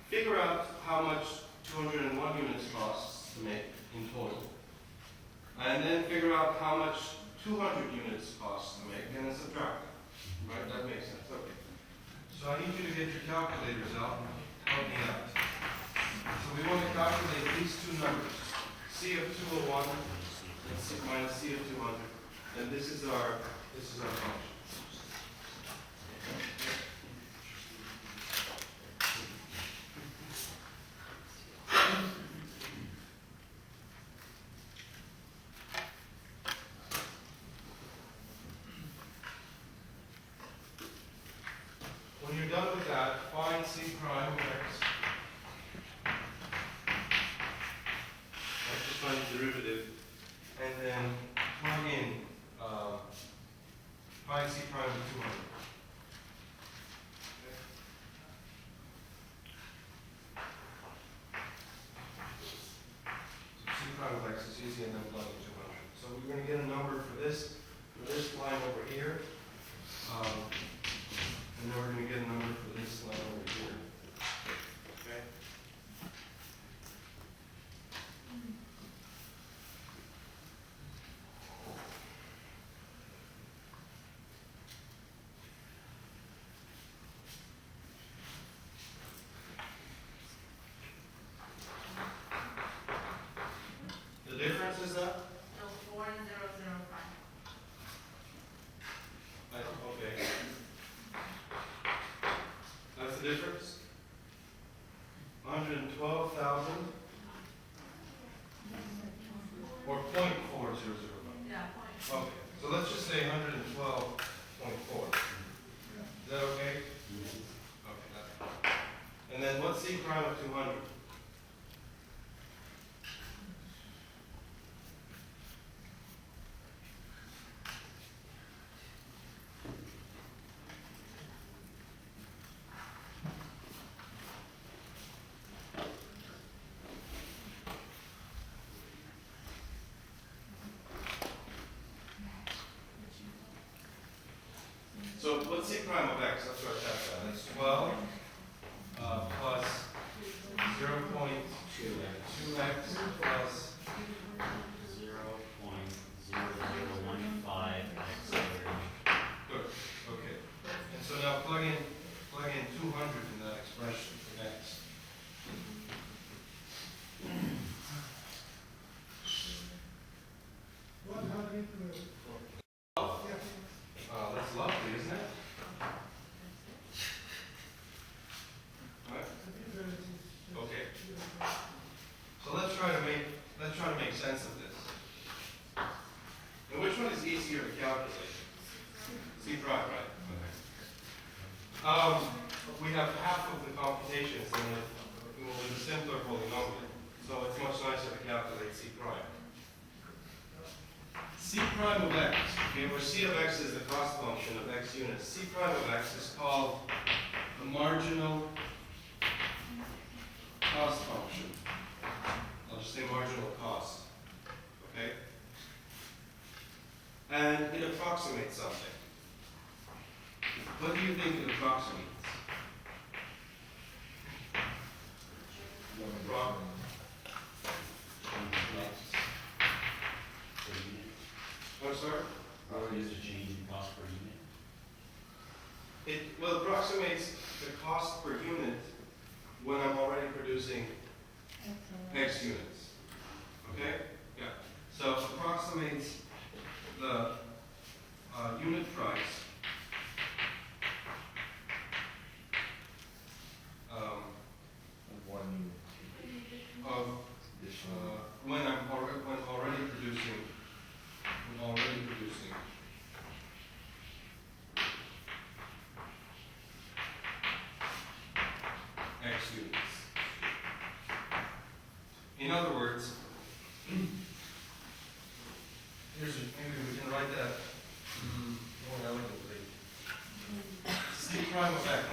Figure out how much 201 units costs to make in total. And then figure out how much 200 units costs to make, and then subtract them. Right? That makes sense. Okay. So I need you to get your calculators out and help me out. So we want to calculate these two numbers, C of 201 and C minus C of 200. And this is our function. When you're done with that, find C prime of x. Let's just find the derivative. And then plug in, find C prime of 200. Okay. So C prime of x is easy, and then plug in 200. So we're going to get a number for this line over here. And then we're going to get a number for this line over here. Okay? The difference is that? No, 4005. Okay. That's the difference? 112,000 or 0.4005? Yeah, point. Okay, so let's just say 112.4. Is that okay? Okay, And then what's C prime of 200? So what's C prime of x? Let's write that down. It's 12 plus 0.2x plus 0.0015x squared. good. Okay. And so now plug in 200 in that expression for x. What happened to it? That's lovely, isn't it? Right? The difference is. Okay. So let's try to make sense of this. And which one is easier to calculate? C prime, right? Okay. We have half of the computations in the simpler polynomial, so it's much nicer to calculate C prime. C prime of x, okay, where C of x is the cost function of x units. C prime of x is called the marginal cost function. I'll just say marginal cost, okay? And it approximates something. What do you think it approximates? What, sir? Or is the change in cost per unit? It approximates the cost per unit when I'm already producing X units. Okay? Yeah. So approximates the unit price of when already producing X units. In other words, maybe we can write that more elegantly. C prime of x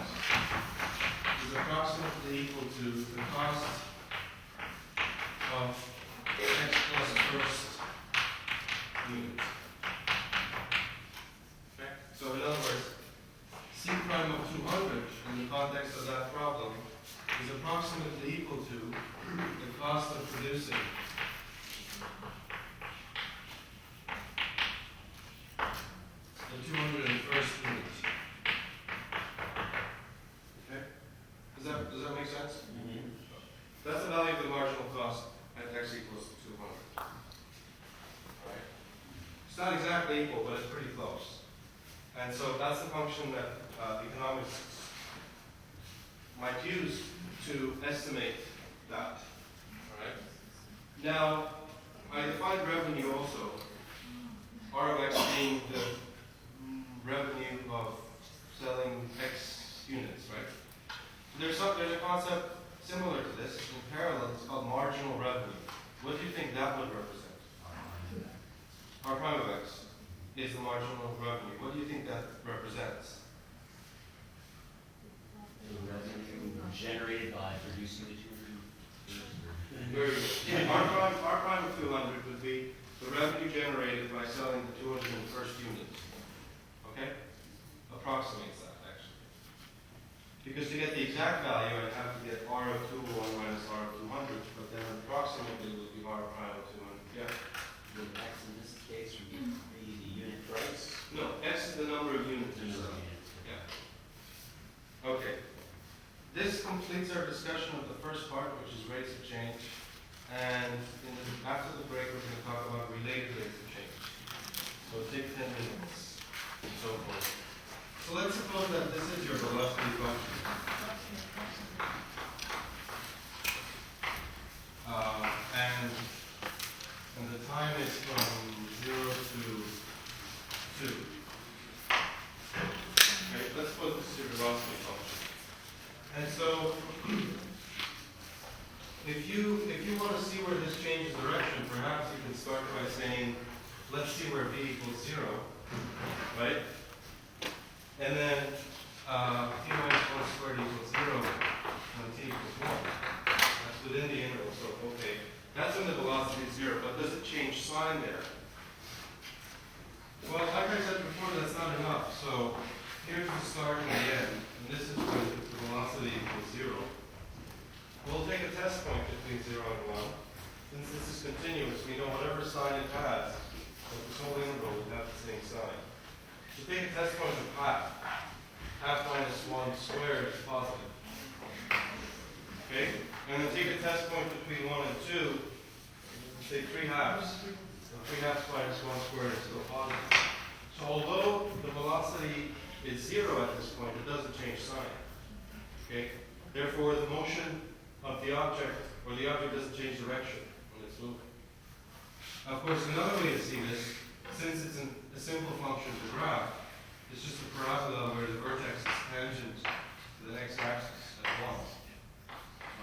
is approximately equal to the cost of x plus first unit. Okay? So in other words, C prime of 200 in the context of that problem is approximately equal to the cost of producing the 201st unit. Okay? Does that make sense? That's the value of the marginal cost at x equals 200. Right? It's not exactly equal, but it's pretty close. And so that's the function that economics might use to estimate that. Alright? Now, I defined revenue also. R of x being the revenue of selling X units, right? There's a concept similar to this, in parallel, it's called marginal revenue. What do you think that would represent? R prime of x is the marginal revenue. What do you think that represents? The revenue generated by producing the 200. Very good. Yeah, R prime of 200 would be the revenue generated by selling the 201st unit. Okay? Approximates that, actually. Because to get the exact value, I'd have to get R of 201 minus R of 200, but then approximately would be R prime of 200. Yeah? Would x in this case would be the unit price? No, X is the number of units The or number so. of units. Yeah. Okay. This completes our discussion of the first part, which is rates of change. And after the break, we're going to talk about related rates of change. So take 10 minutes and so forth. So let's suppose that this is your velocity function. And the time is from 0 to 2. Okay, let's suppose this is your velocity function. And so start by saying, let's see where v equals 0, right? And then t minus 1 squared equals 0 when t equals 1. That's within the interval, so okay. That's when the velocity is 0, but does it change sign there? Well, like I said before, that's not enough. So here's the start and the end, and this is when the velocity equals 0. We'll take a test point between 0 and 1. Since this is continuous, we know whatever sign it has, with this whole interval would have the same sign. So take a test point of half. Half minus 1 squared is positive. Okay? And then take a test point between 1 and 2, say 3 halves. So 3 halves minus 1 squared is still positive. So although the velocity is 0 at this point, it doesn't change sign. Okay? Therefore, the motion of the object, or the object doesn't change direction when it's moving. Of course, another way to see this, since it's a simple function of the graph, it's just a parabola where the vertex is tangent to the x-axis at 1.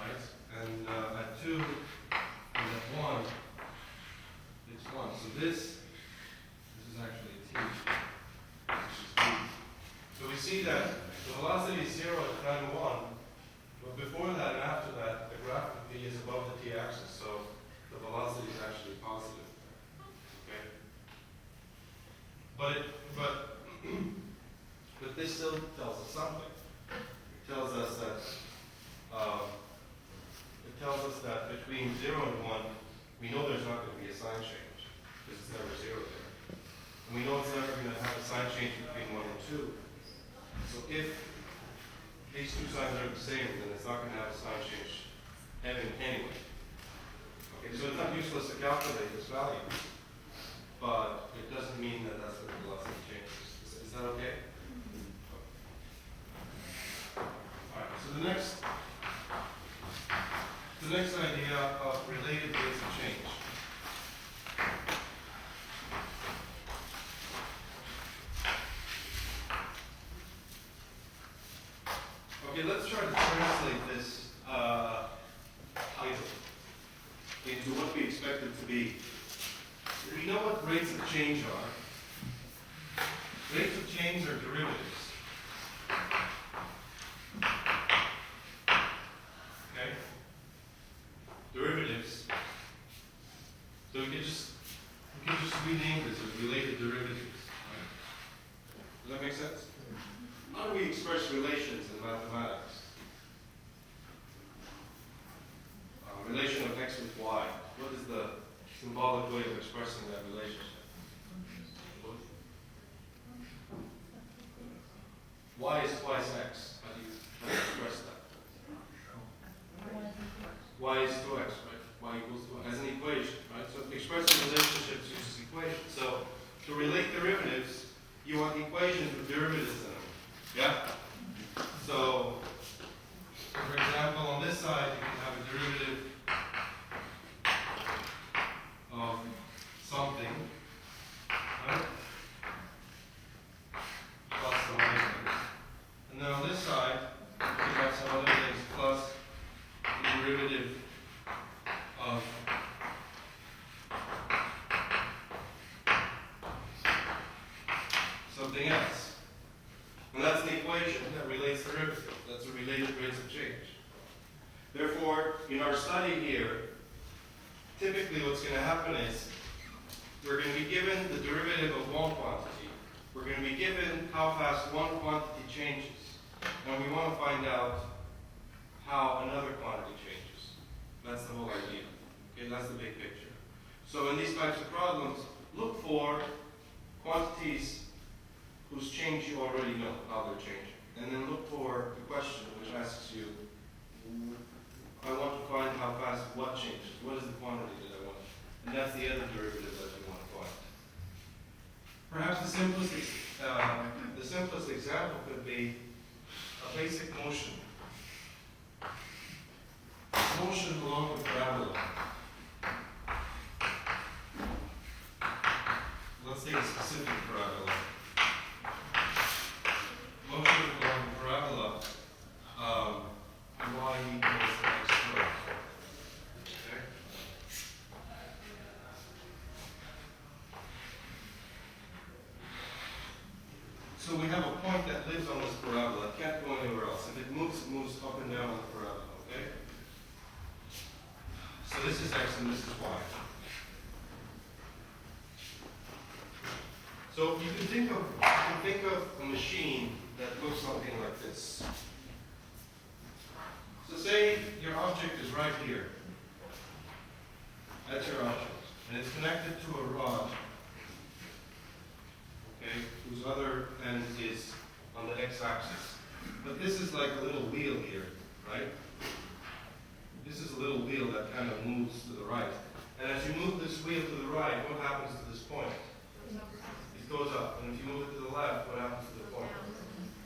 Right? And at 2 and at 1, it's 1. So this is actually a t. This is t. So we see that the velocity is 0 at time 1, but before that and after that, the graph of v is above the t-axis, so the velocity is actually positive. Okay? But this still tells us something. It tells us that between 0 and 1, we know there's not going to be a sign change because it's never 0 there. And we know it's never going to have a sign change between 1 and 2. So if these two signs are the same, then it's not going to have a sign change anyway. Okay, so it's not useless to calculate this value, but it doesn't mean that that's when the velocity changes. Is that okay? Alright, so the next idea of related rates of change. Okay, let's try to translate this title into what we expect it to be. We know what rates of change are. Rates of change are derivatives. Okay? Derivatives. So we can just rename this as related derivatives. Right? Does that make sense? How do we express relations in mathematics? Relation of x with y. What is the symbolic way of expressing that relationship? Y is twice x. How do you express that? Y is 2x, right? Y equals 2x. As an equation, right? So expressing relationships uses equations. So to relate derivatives, you want equations with derivatives in them. Yeah? So, for example, on this side, you can have a derivative of something, right? Plus some other things. And then on this side, you have some other things plus the derivative of something else. And that's an equation that relates derivatives. That's a related rates of change. Therefore, in our study here, typically what's going to happen is we're going to be given the derivative of one quantity. We're going to be given how fast one quantity changes. And we want to find out how another quantity changes. That's the whole idea. Okay, that's the big picture. So in these types of problems, look for quantities whose change you already know how they're changing. And then look for the question which asks you, I want to find how fast what changes. What is the quantity that I want? And that's the other derivative that you want to find. Perhaps the simplest example could be a basic motion. Motion along with parabola. Let's take a specific parabola. Motion along the parabola, y equals x squared. Okay? and this is y. So you can think of a machine that looks something like this. So say your object is right here. That's your object. And it's connected to a rod, okay, whose other end is on the x-axis. But this is like a little wheel here, right? This is a little wheel that kind of moves to the right. And as you move this wheel to the right, what happens to this point? It goes up. And if you move it to the left, what happens to the point?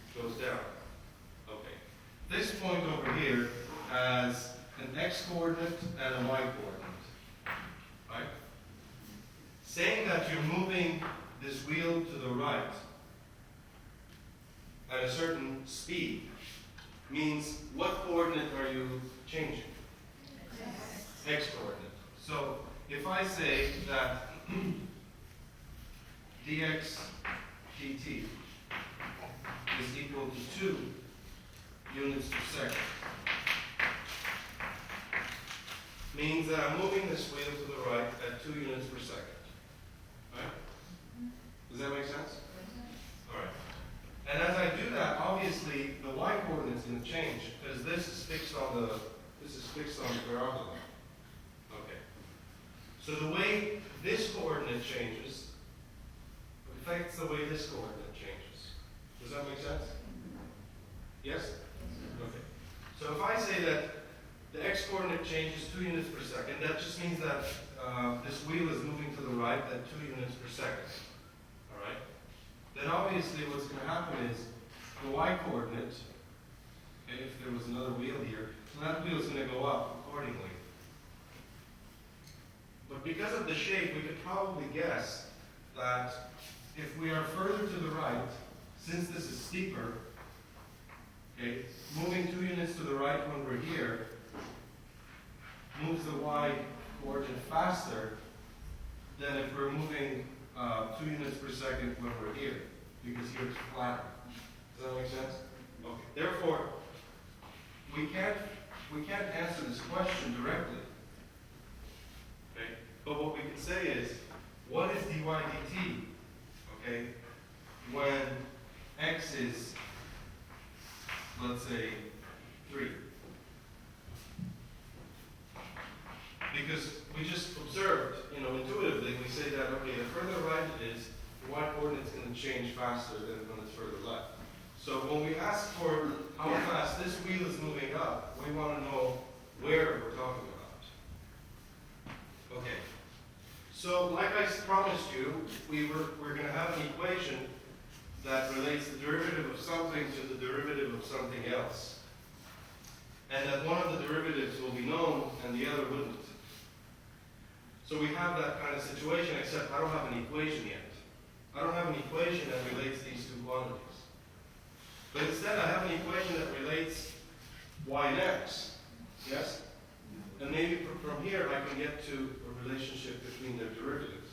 It goes down. Okay. This point over here has an x-coordinate and a y-coordinate, right? Saying that you're moving this wheel to the right at a certain speed means what coordinate are you changing? X coordinate. So if I say that dx dt is equal to 2 units per second, means that I'm moving this wheel to the right at 2 units per second. Right? Does that make sense? All right. And as I do that, obviously the y coordinate is going to change because this is fixed on the parabola. Okay. So the way this coordinate changes affects the way this coordinate changes. Does that make sense? Yes? Okay. So if I say that the x-coordinate changes 2 units per second, that just means that this wheel is moving to the right at 2 units per second. All right? Then obviously what's going to happen is the y-coordinate, okay, if there was another wheel here, so that wheel is going to go up accordingly. But because of the shape, we could probably guess that if we are further to the right, since this is steeper, okay, moving 2 units to the right when we're here moves the y-coordinate faster than if we're moving 2 units per second when we're here, because here it's flatter. Does that make sense? Okay. Therefore, we can't answer this question directly. Okay? But what we can say is, what is dy dt? Okay, when x is, let's say, 3. Because we just observed, intuitively, we say that, okay, the further right it is, the y-coordinate is going to change faster than when it's further left. So when we ask for how fast this wheel is moving up, we want to know where we're talking about. Okay. So like I promised you, we're going to have an equation that relates the derivative of something to the derivative of something else. And that one of the derivatives will be known and the other wouldn't. So we have that kind of situation, except I don't have an equation yet. I don't have an equation that relates these two quantities. But instead I have an equation that relates y and x. Yes? And maybe from here I can get to a relationship between their derivatives.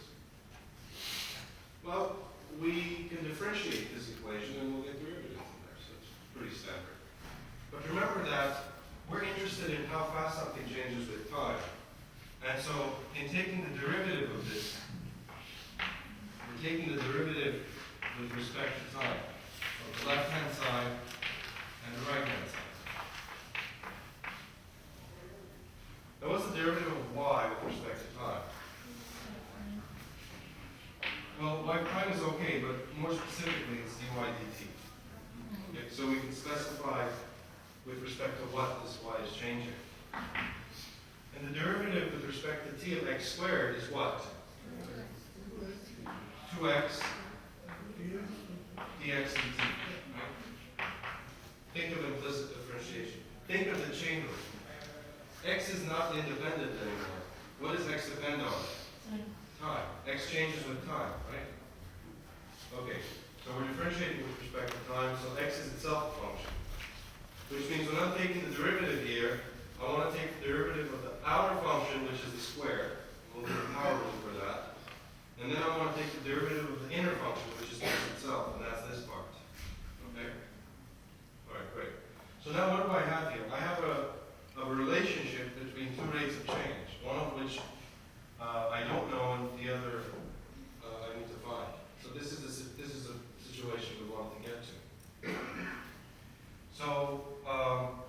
Well, we can differentiate this equation and we'll get derivatives in there, so it's pretty standard. But remember that we're interested in how fast something changes with time. And so in taking the derivative of this, we're taking the derivative with respect to time, of the left-hand side and the right-hand side. Now what's the derivative of y with respect to time? Well, y prime is okay, but more specifically it's dy dt. Okay, so we can specify with respect to what this y is changing. And the derivative with respect to t of x squared is what? 2x dx dt. Right? Think of implicit differentiation. Think of the chain rule. X is not independent anymore. What does x depend on? Time. X changes with time, right? Okay, so we're differentiating with respect to time, so x is itself a function. Which means when I'm taking the derivative here, I want to take the derivative of the outer function, which is the square. We'll need a power rule for that. And then I want to take the derivative of the inner function, which is x itself, and that's this part. Okay? Alright, great. So now what do I have here? I have a relationship between two rates of change, one of which which I don't know, and the other I need to find. So this is a situation we want to get to. So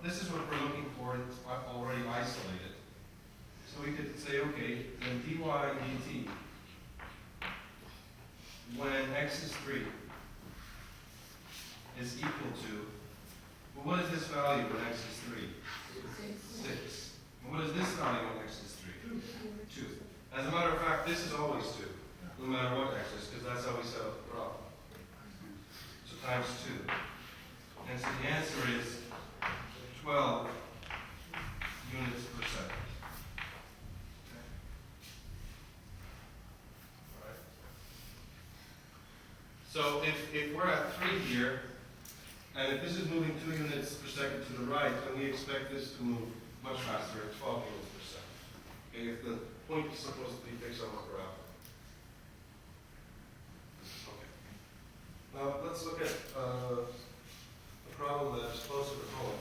this is what we're looking for. It's already isolated. So we could say, okay, then dy dt, when x is 3, is equal to, well, what is this value when x is 3? 6. And what is this value when x is 3? 2. As a matter of fact, this is always 2, no matter what x is, because that's how we set up the problem. So times 2. And so the answer is 12 units per second. Okay. All right. So if we're at 3 here, and if this is moving 2 units per second to the right, then we expect this to move much faster at 12 units per second. Okay, if the point is supposed to be fixed on the graph. Okay. Let's look at a problem that's closer to home.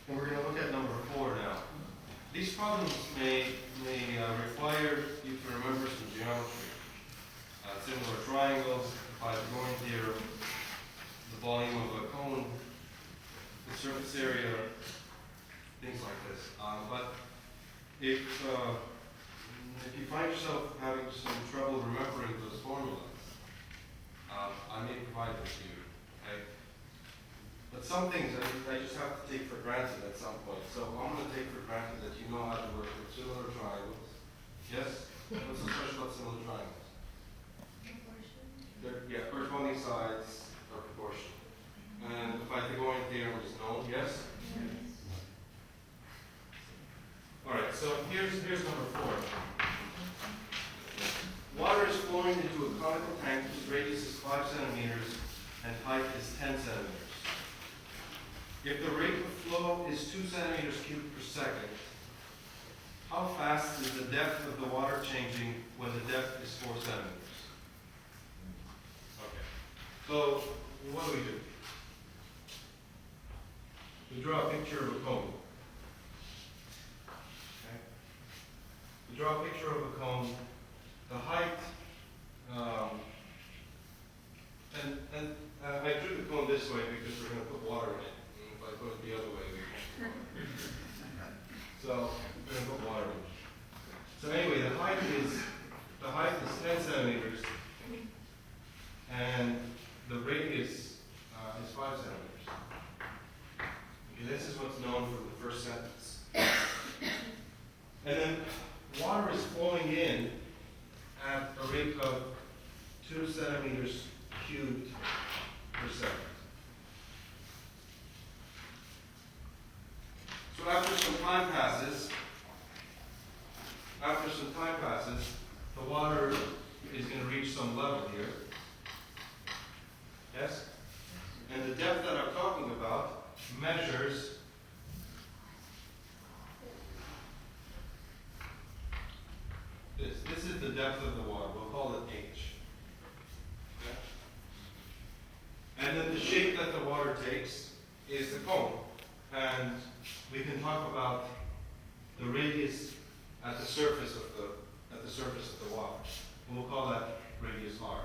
And we're going to look at number 4 now. These problems may require you to remember some geometry. Similar triangles, Pythagorean theorem, the volume of a cone, the surface area, things like this. But if you find yourself having some trouble remembering those formulas, I may provide them to you. Okay? But some things I just have to take for granted at some point. So I'm going to take for granted that you know how to work with similar triangles. Yes? What's so special about similar triangles? Yeah, corresponding sides are proportional. And the Pythagorean theorem is known, yes? All right, so here's number 4. Water is flowing into a conical tank whose radius is 5 centimeters and height is 10 centimeters. If the rate of flow is 2 centimeters cubed per second, how fast is the depth of the water changing when the depth is 4 centimeters? Okay. So what do? We draw a picture of a cone. Okay. We draw a picture of a cone. The height, I drew the cone this way because we're going to put water in it. If I put it the other way, we can't. So we're going to put water in it. So anyway, the height is 10 centimeters, and the radius is 5 centimeters. Okay, this is what's known from the first sentence. And then water is flowing in at a rate of 2 centimeters cubed per second. So after some time passes, the water is going to reach some level here. Yes? And the depth that I'm talking about measures this. This is the depth of the water. We'll call it H. Okay? And then the shape that the water takes is the cone. And we can talk about the radius at the surface of the water. And we'll call that radius R.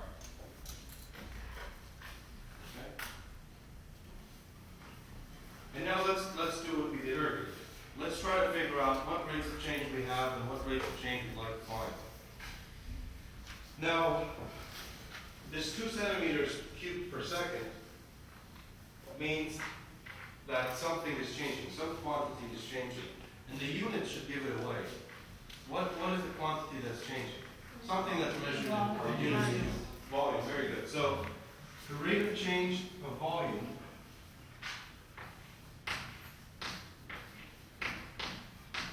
Okay? And now let's do what we did earlier. Let's try to figure out what rates of change we have and what rates of change we'd like to find. Now, this 2 centimeters cubed per second means that something is changing, some quantity is changing, and the unit should give it away. What is the quantity that's changing? Something that's measured in units. Volume, very good. So the rate of change of volume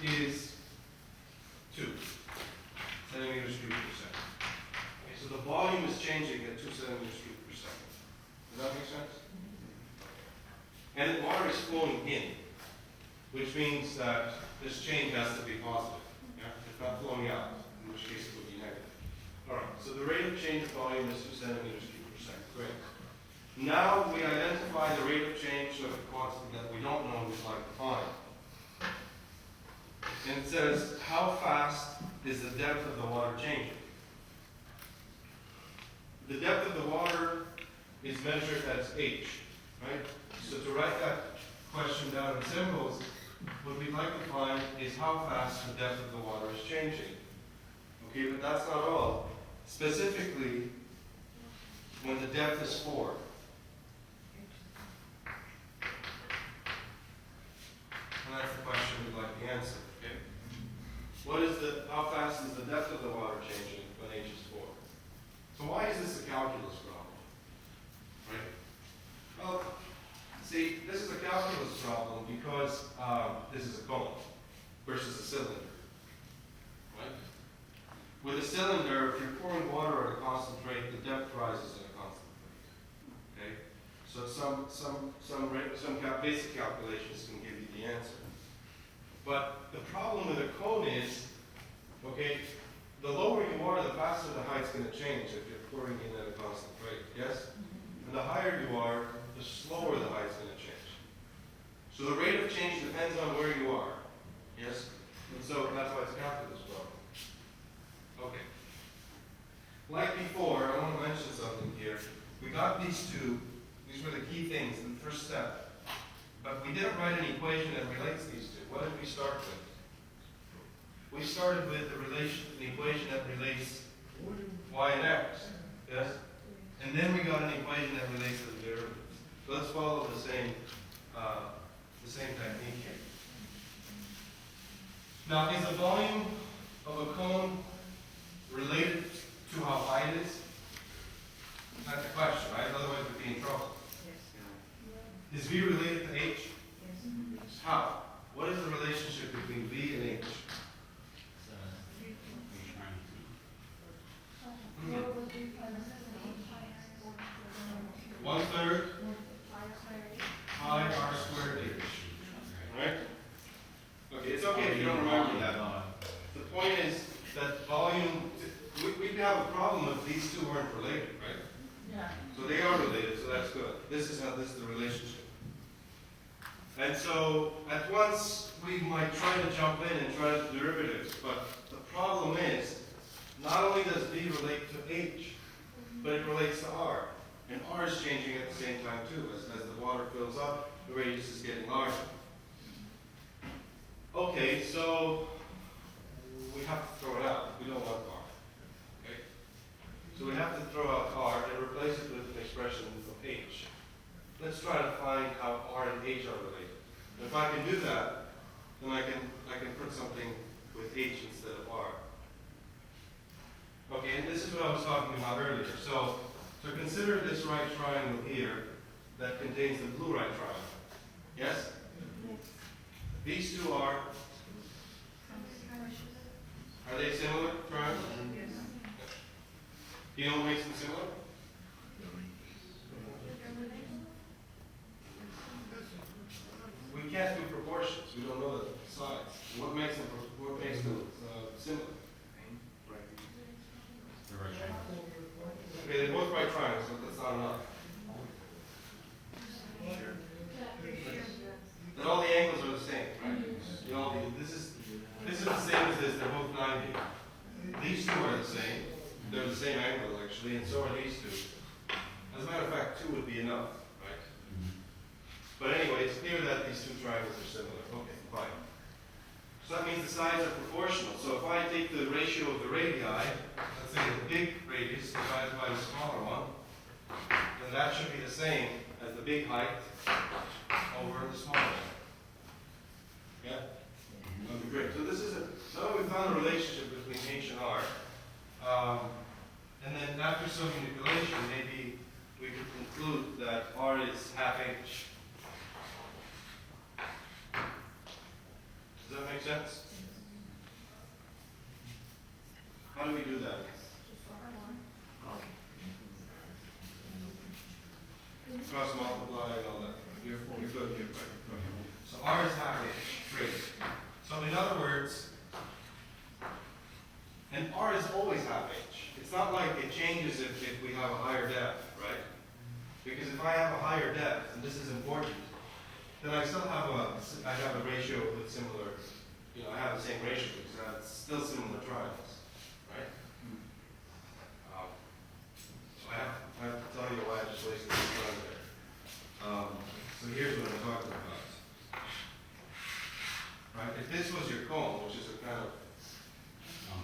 is 2 centimeters cubed per second. Okay, so the volume is changing at 2 centimeters cubed per second. Does that make sense? And water is flowing in, which means that this change has to be positive. Yeah? It's not flowing out. in which case it would be negative. All right, so the rate of change of volume is 2 centimeters cubed per second. Great. Now we identify the rate of change of a quantity that we don't know we'd like to find. And it says, how fast is the depth of the water changing? The depth of the water is measured as h, right? So to write that question down in symbols, what we'd like to find is how fast the depth of the water is changing. Okay, but that's not all. Specifically, when the depth is 4. And that's the question we'd like to answer, okay? How fast is the depth of the water changing when h is 4? So why is this a calculus problem? Right? Well, see, this is a calculus problem because this is a cone versus a cylinder. Right? With a cylinder, if you're pouring water at a constant rate, the depth rises at a constant rate. Okay? So some basic calculations can give you the answer. But the problem with a cone is, okay, the lower you are, the faster the height's going to change if you're pouring in at a constant rate, yes? And the higher you are, the slower the height's going to change. So the rate of change depends on where you are, yes? And so that's why it's a calculus problem. Okay. Like before, I want to mention something here. We got these two. These were the key things in the first step. But we didn't write an equation that relates these two. What did we start with? We started with an equation that relates y and x, yes? And then we got an equation that relates to the derivatives. So let's follow the same technique here. Now, is the volume of a cone related to how high it is? That's the question, right? Otherwise we'd be in trouble. Is V related to H? Yes. How? What is the relationship between V and H? One third pi r squared H. Right? Okay, it's okay if you don't remember that. The point is that volume, we have a problem if these two weren't related, right? Yeah. So they are related, so that's good. This is the relationship. And so at once we might try to jump in and try the derivatives, but the problem is not only does V relate to H, but it relates to R. And R is changing at the same time too. As the water fills up, the radius is getting larger. Okay, so we have to throw it out. We don't want R. Okay? So we have to throw out R and replace it with an expression of H. Let's try to find how R and H are related. And if I can do that, then I can put something with H instead of R. Okay, and this is what I was talking about earlier. So consider this right triangle here that contains the blue right triangle. Yes? These two are they similar triangles? Yes. You know what makes them similar? We can't do proportions. We don't know the sides. What makes them similar? Okay, they're both right triangles, but that's not enough. That all the angles are the same, right? You know, this is the same as this. They're both 90. These two are the same. They're the same angle actually, and so are these two. As a matter of fact, 2 would be enough, right? But anyway, it's clear that these two triangles are similar. Okay, fine. So that means the sides are proportional. So if I take the ratio of the radii, let's say the big radius divided by the smaller one, then that should be the same as the big height over the smaller one. Yeah? That would be great. So now we've found a relationship between H and R. And then after some manipulation, maybe we could conclude that R is half H. Does that make sense? How do we do that? Cross multiply and all that. You're good here, right? So R is half H. Great. So in other words, and R it's not like it changes if we have a higher depth, right? Because if I have a higher depth, and this is important, then I still have a ratio with similar, I have the same ratio because I have still similar triangles, right? So I have to tell you why I just wasted some time there. So here's what I'm talking about. Right? If this was your cone, which is a kind of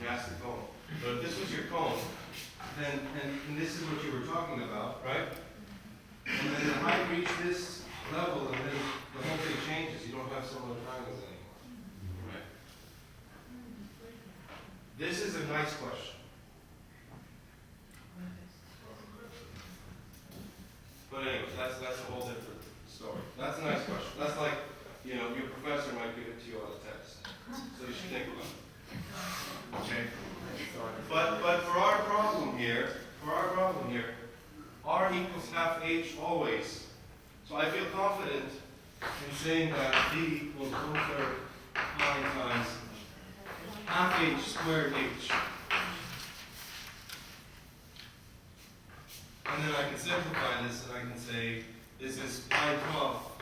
nasty cone, but if this was your cone, then and this is what you were talking about, right? And then the height reaches this level, and then the whole thing changes. You don't have similar triangles anymore, right? This is a nice question. But anyway, that's a whole different story. That's a nice question. That's like, your professor might give it to you on a test. So you should think about it. Okay? But for our problem here, R equals half H always. So I feel confident in saying that D equals 1/3 pi times half H squared H. And then I can simplify this and I can say this is pi 12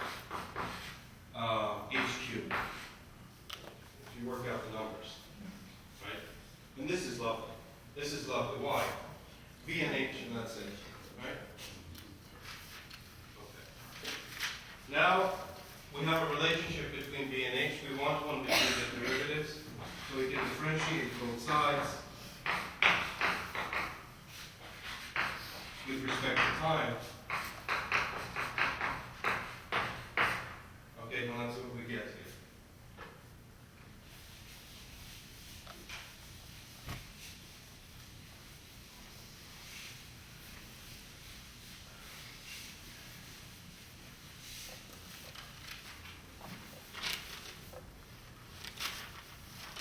H cubed. If you work out the numbers, right? And this is lovely. This is lovely. Why? B and H, and that's it, right? Okay. Now we have a relationship between B and H. We want one to be the derivatives, so we can differentiate both sides with respect to time. Okay, well that's what we get here.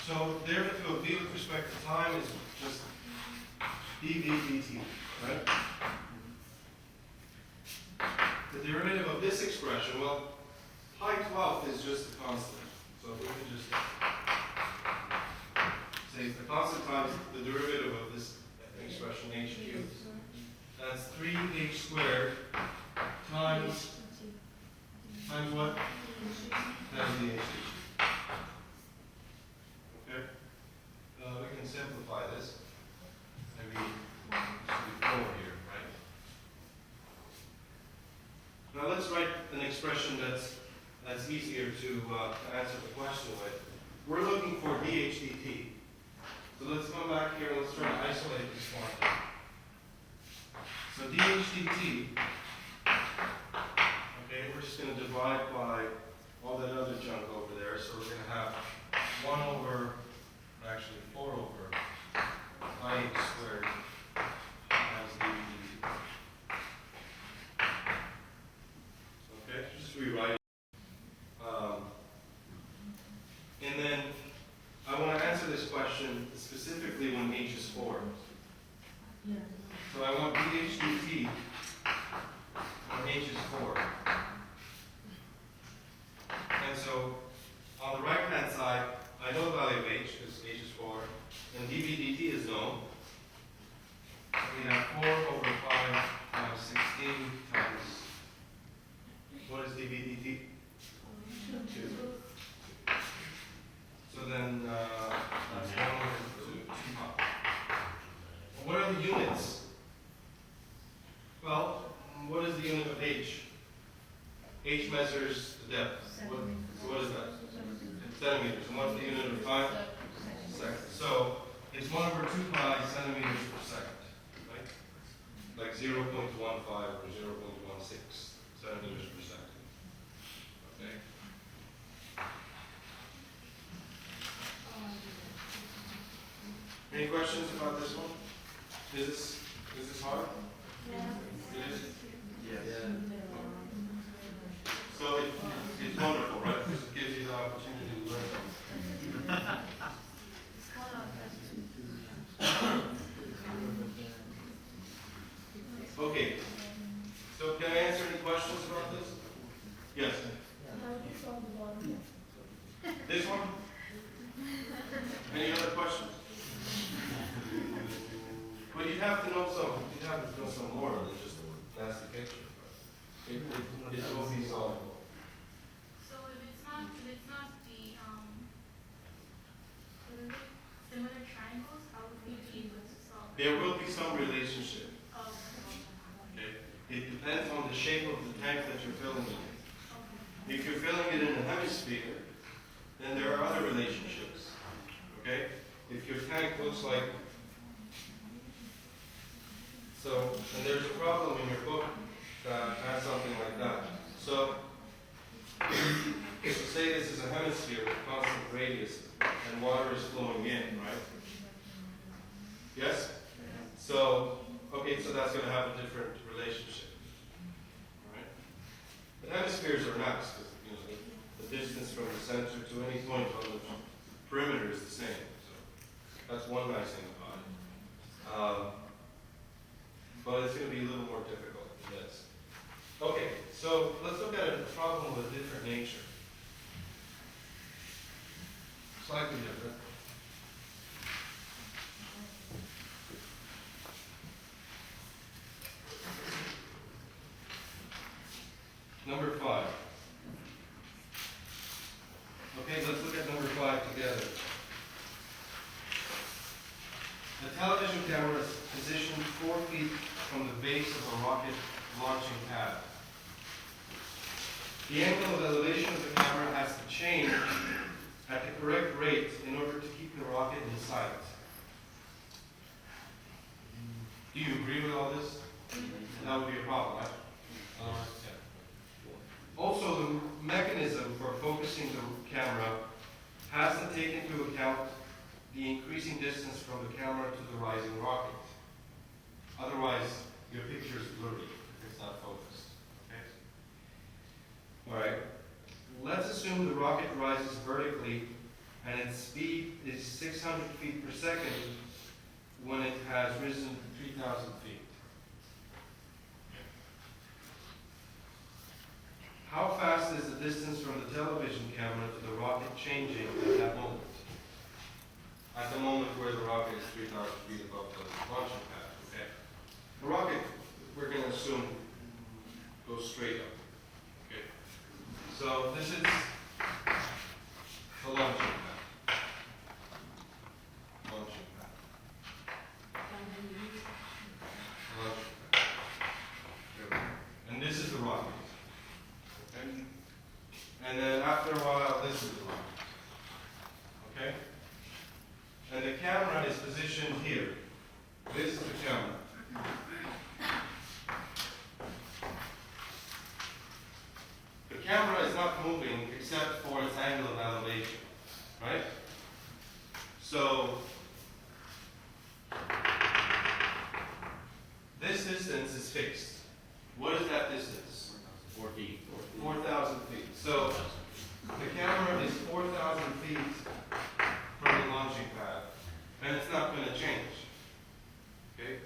So derivative of b with respect to time is just dv dt, right? The derivative of this expression, well, pi 12 is just a constant. So we can just say the constant times the derivative of this expression h cubed. That's 3h squared times what? Times the h. Okay? We can simplify this. Maybe should be 4 here, right? Now let's write an expression that's easier to answer the question with. We're looking for dH dt. So let's come back here and let's try to isolate this quantity. So dH dt, okay, we're just going to divide by all that other junk over there. So we're going to have 1 over, actually 4 over pi h squared times dV dt. Okay, just rewrite it. And then I want to answer this question specifically when h is 4. So I want dH dt when h is 4. And so on the right hand side, I know the value of h because h is 4, and dV dt is known. We have 4 over 5 times 16 times, what is dV dt? 2. So then that's 1 over 2 pi. What are the units? Well, what is the unit of h? H measures the depth. What is that? It's centimeters. And what's the unit of time? Second. So it's 1 over 2 pi centimeters per second, right? Like 0.15 or 0.16 centimeters per second. Okay. Any questions about this one? Is this hard? It is? Yes. So it's wonderful, right? Because it gives you the opportunity to learn something. Okay. So can I answer any questions about this? Yes. This one? Any other questions? Well, you have to know some more than just a nasty picture. But it will be solvable. So if it's not the, what is it, similar triangles, how would we be able to solve it? There will be some relationship. Oh, Okay? It depends on the shape of the tank that you're filling it in. okay. If you're filling it in a hemisphere, then there are other relationships. Okay? If your tank looks like so, and there's a problem in your book that has something like that. So, say this is a hemisphere with constant radius and water is flowing in, right? Yes? So, okay, so that's going to have a different relationship. Right? But hemispheres are nice because the distance from the center to any point on the perimeter is the same. So that's one nice thing about it. But it's going to be a little more difficult than this. Okay, so let's look at a problem of a different nature. Slightly different. Number 5. Okay, let's look at number 5 together. The television camera is positioned 4 feet from the base of a rocket launching pad. The angle of elevation of the camera has to change at the correct rate in order to keep the rocket in sight. Do you agree with all this? That would be a problem, right? Also, the mechanism for focusing the camera has to take into account the increasing distance from the camera to the rising rocket. Otherwise, your picture is blurry if it's not focused. Okay? All right. Let's assume the rocket rises vertically and its speed is 600 feet per second when it has risen 3,000 feet. How fast is the distance from the television camera to the rocket changing at that moment? At the moment where the rocket is 3,000 feet above the launching pad, okay? The rocket, we're going to assume, goes straight up, okay? So this is the launching pad. Launching pad. Launching pad. And this is the rocket. Okay? And then after a while, this is the rocket. Okay? And the camera is positioned here. This is the camera. The camera is not moving except for its angle of elevation, right? So, this distance is fixed. What is that distance? 4 feet. 4,000 feet. So, the camera is 4,000 feet from the launching pad, and it's not going to change. Okay?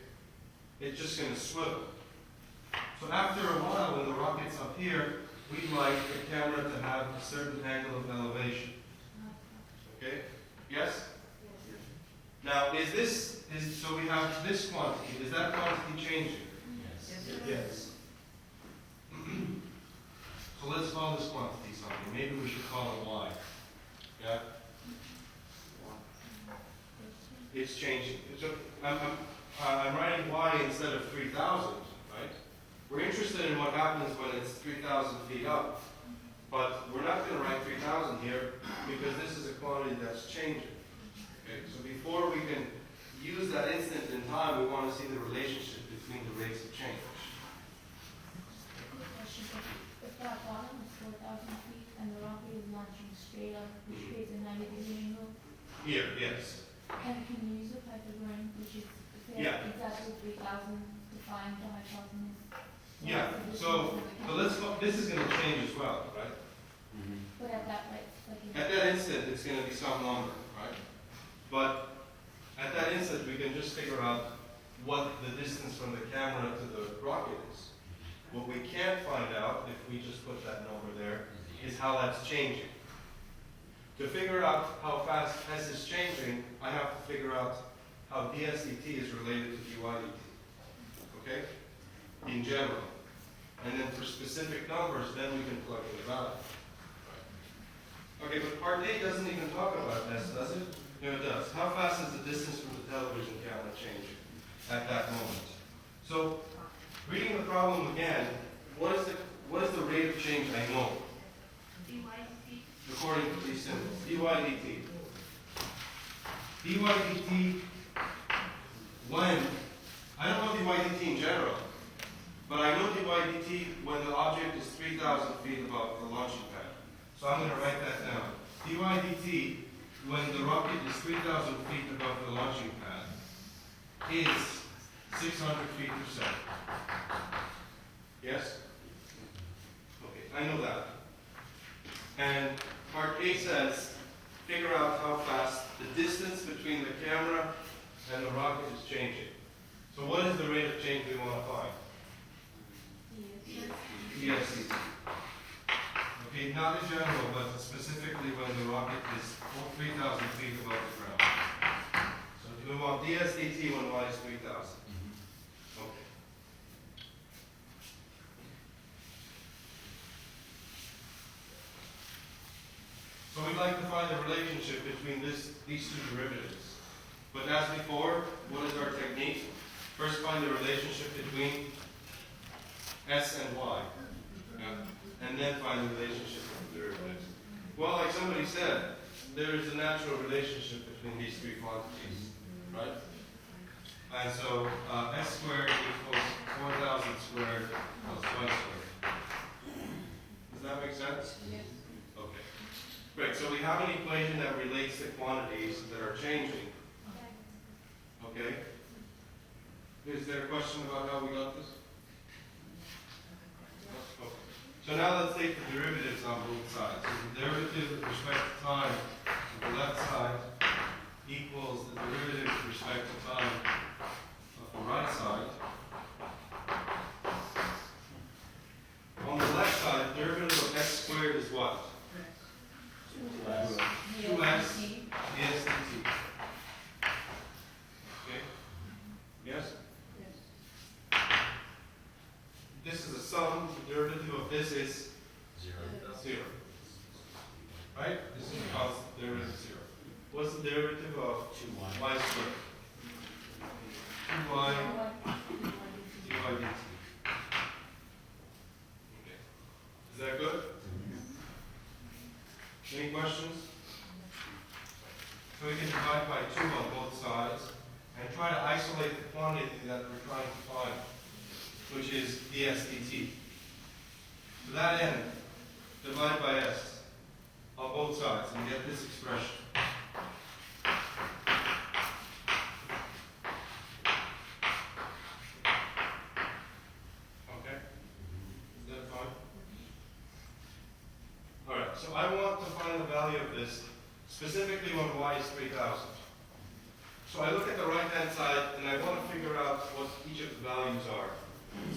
It's just going to swivel. So after a while, when the rocket's up here, we'd like the camera to have a certain angle of elevation. Okay? Yes? Now, so we have this quantity. Is that quantity changing? Yes. Yes. So let's call this quantity something. Maybe we should call it y. Yeah? It's changing. So I'm writing y instead of 3,000, right? We're interested in what happens when it's 3,000 feet up. But we're not going to write 3,000 here because this is a quantity that's changing. Okay? So before we can use that instant in time, we want to see the relationship between the rates of change. Quick question. If that bottom is 4,000 feet and the rocket is launching straight up, which creates a 90-degree angle, Here, yes. and can you use a Pythagorean, which is Yeah. exactly 3,000 to find the hypotenuse? Yeah. So let's go. This is going to change as well, right? But at that rate, like in At that instant, it's going to be some number, right? But at that instant, we can just figure out what the distance from the camera to the rocket is. What we can't find out, if we just put that number there, is how that's changing. To figure out how fast S is changing, I have to figure out how how DSDT is related to DYDT. Okay? In general. And then for specific numbers, then we can plug in the value. Okay, but part A doesn't even talk about S, does it? No, it does. How fast is the distance from the television camera changing at that moment? So, reading the problem again, what is the rate of change I know, DYDT. according to these symbols? DYDT. DYDT, when, I don't know DYDT in general, but I know DYDT when the object is 3,000 feet above the launching pad. So I'm going to write that down. DYDT, when the rocket is 3,000 feet above the launching pad, is 600 feet per second. Yes? Okay, I know that. And part A says, figure out how fast the distance between the camera and the rocket is changing. So what is the rate of change we want to find? DSDT. Okay, not in general, but specifically when the rocket is 3,000 feet above the ground. So we want DSDT when y is 3,000. Okay. So we'd like to find the relationship between these two derivatives. But as before, what is our technique? First find the relationship between S and Y. And then find the relationship of the derivatives. Well, like somebody said, there is a natural relationship between these three quantities, right? And so S squared equals 4,000 squared plus Y squared. Does that make sense? Yes. Okay. Great, so we have an equation that relates to quantities that are changing. Okay? Is there a question about how we got this? Okay. So now let's take the derivatives on both sides. So the derivative with respect to time of the left side equals the derivative with respect to time of the right side. On the left side, the derivative of x squared is what? 2x DSDT. Okay? Yes? This is a sum. The derivative of this is 0. Right? This is a constant derivative of 0. What's the derivative of 2y squared? 2y dy dt. Okay. Is that good? Any questions? So we can divide by 2 on both sides and try to isolate the quantity that we're trying to find, which is DSDT. To that end, divide by S on both sides and get this expression. Okay? Is that fine? Alright, so I want to find the value of this, specifically when y is 3,000. So I look at the right-hand side and I want to figure out what each of the values are.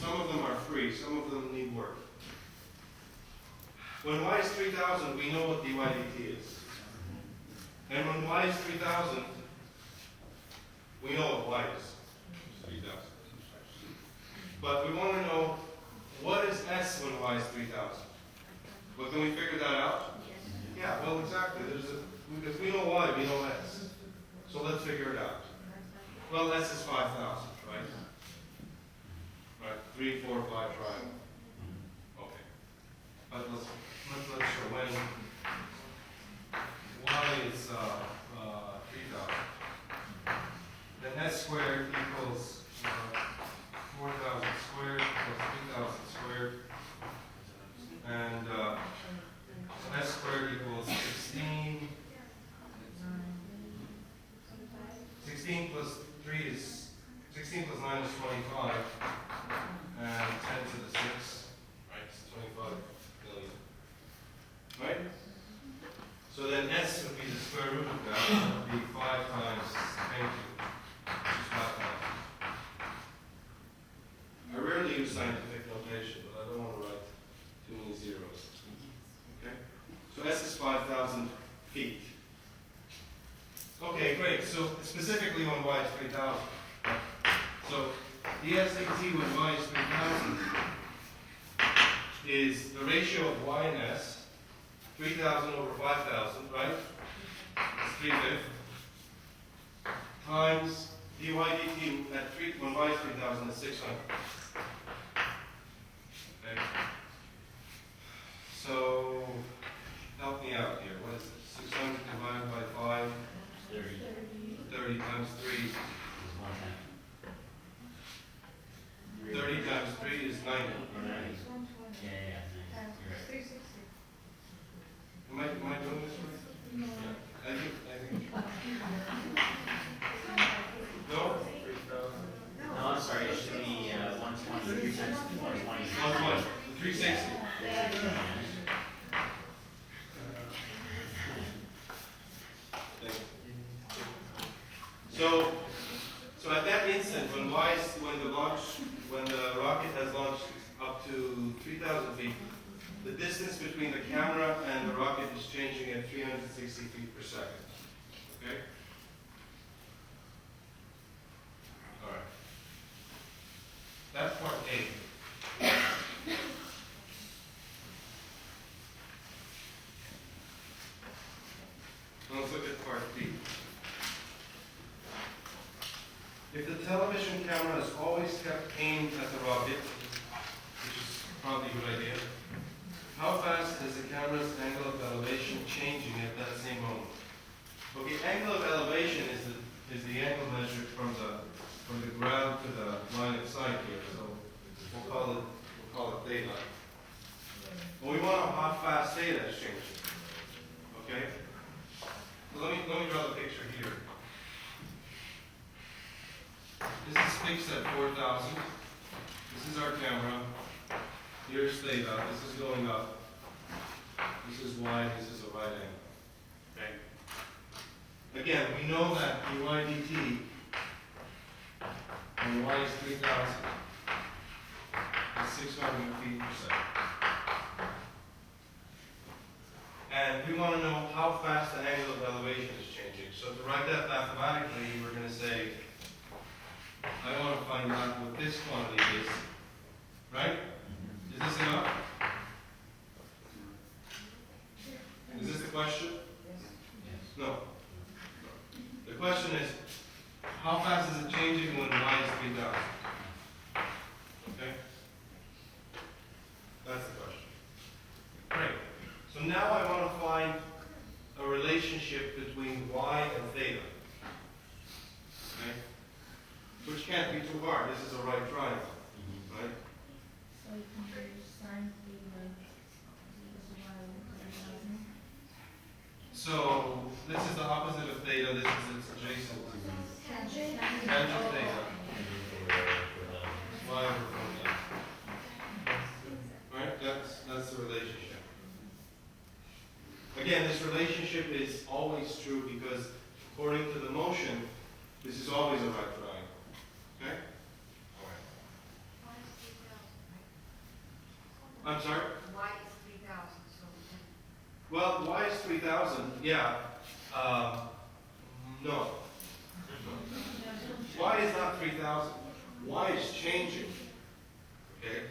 Some of them are free, some of them need work. When y is 3,000, we know what DYDT is. And when y is 3,000, we know what y is. 3,000. But we want to know, what is S when y is 3,000? Well, can we figure that out? Yeah, well, exactly. Because we know y, we know S. So let's figure it out. Well, S is 5,000, right? Right, 3, 4, 5 triangle. Okay. But let's show when y is 3,000. Then S squared equals 4,000 squared plus 3,000 squared. And S squared equals 16. 16 plus 3 is 16 plus 9 is 25, and 10 to the 6, right? It's 25 million, right? So then S would be the square root of that. It would be 5 times 10 cubed, which is 5,000. I rarely use scientific notation, but I don't want to write too many zeros. Okay? So S is 5,000 feet. Okay, great, so specifically on y is 3,000. So the SAT when y is 3,000 is the ratio of y and s, 3,000 over 5,000, right? It's 3/5, times dy dt at 3, when y is 3,000 is 600. Okay. So, help me out here, what is it? 600 divided by 5, 30 30 times 3. is 110. 30 times 3 is 90. Or 90. Yeah, yeah, yeah, nice. You're right. 360. Am I doing this right? No. I think. No? No, I'm sorry, it should be 120, 3 times 120. 120, 360. Thank you. So at that instant, when the rocket has launched up to 3,000 feet, the distance between the camera and the rocket is changing at 360 feet per second. Okay? All right. That's part A. Now let's look at part B. If the television camera is always kept aimed at the rocket, which is probably a good idea, how fast is the camera's angle of elevation changing at that same moment? Okay, angle of elevation is the angle measured from the ground to the line of sight here, so we'll call it theta. Well, we want to know how fast theta is changing. Okay? So let me draw the picture here. This is fixed at 4,000. This is our camera. Here's theta. This is going up. This is y. This is a right angle. Okay. Again, we know that dy dt when y is 3,000 is 600 feet per second. And we want to know how fast the angle of elevation is changing. So to write that mathematically, we're going to say, I want to find out what this quantity is. Right? Is this enough? Is this the question? No. The question is, how fast is it changing when y is 3,000? Okay? That's the question. Great. So now I want to find a relationship between y and theta. Okay? Which can't be too hard. This is a right triangle. Right? So you can do sine theta is y over 3,000. So this is the opposite of theta. This is its adjacent. Tangent theta. Y over 4,000. Right? That's the relationship. Again, this relationship is always true because according to the motion, this is always a right triangle. Okay? All right. I'm sorry? Y is 3,000, so Well, y is 3,000, yeah. No. Y is not 3,000. Y is changing. Okay?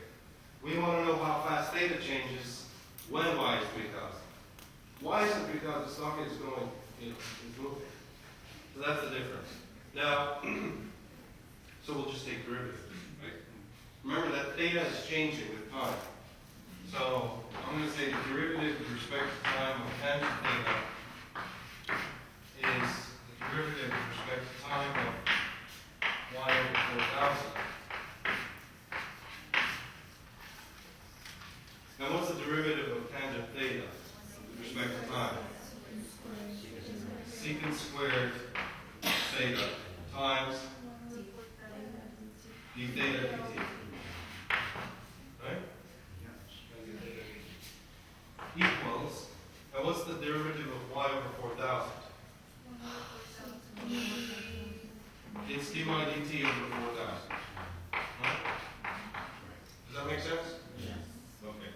We want to know how fast theta changes when y is 3,000. Y isn't 3,000, the socket is going, it's moving. So that's the difference. Now, so we'll just take derivatives, right? Remember that theta is changing with time. So I'm going to say the derivative with respect to time of tangent theta is the derivative with respect to time of y over 4,000. Now what's the derivative of tangent theta with respect to time? Secant squared theta times d theta dt. Right? Equals, now what's the derivative of y over 4,000? It's dy dt over 4,000. Right? Does that make sense? Yeah. Okay.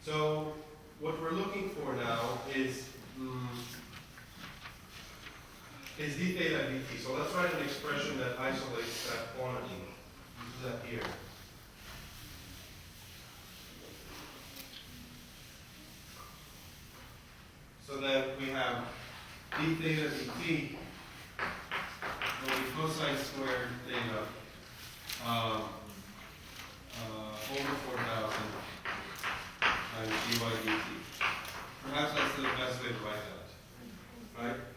So what we're looking for now is is d theta dt. So let's write an expression that isolates that quantity. We'll do that here. So then we have d theta dt will be cosine squared theta over 4,000 times dy dt. Perhaps that's the best way to write that, right?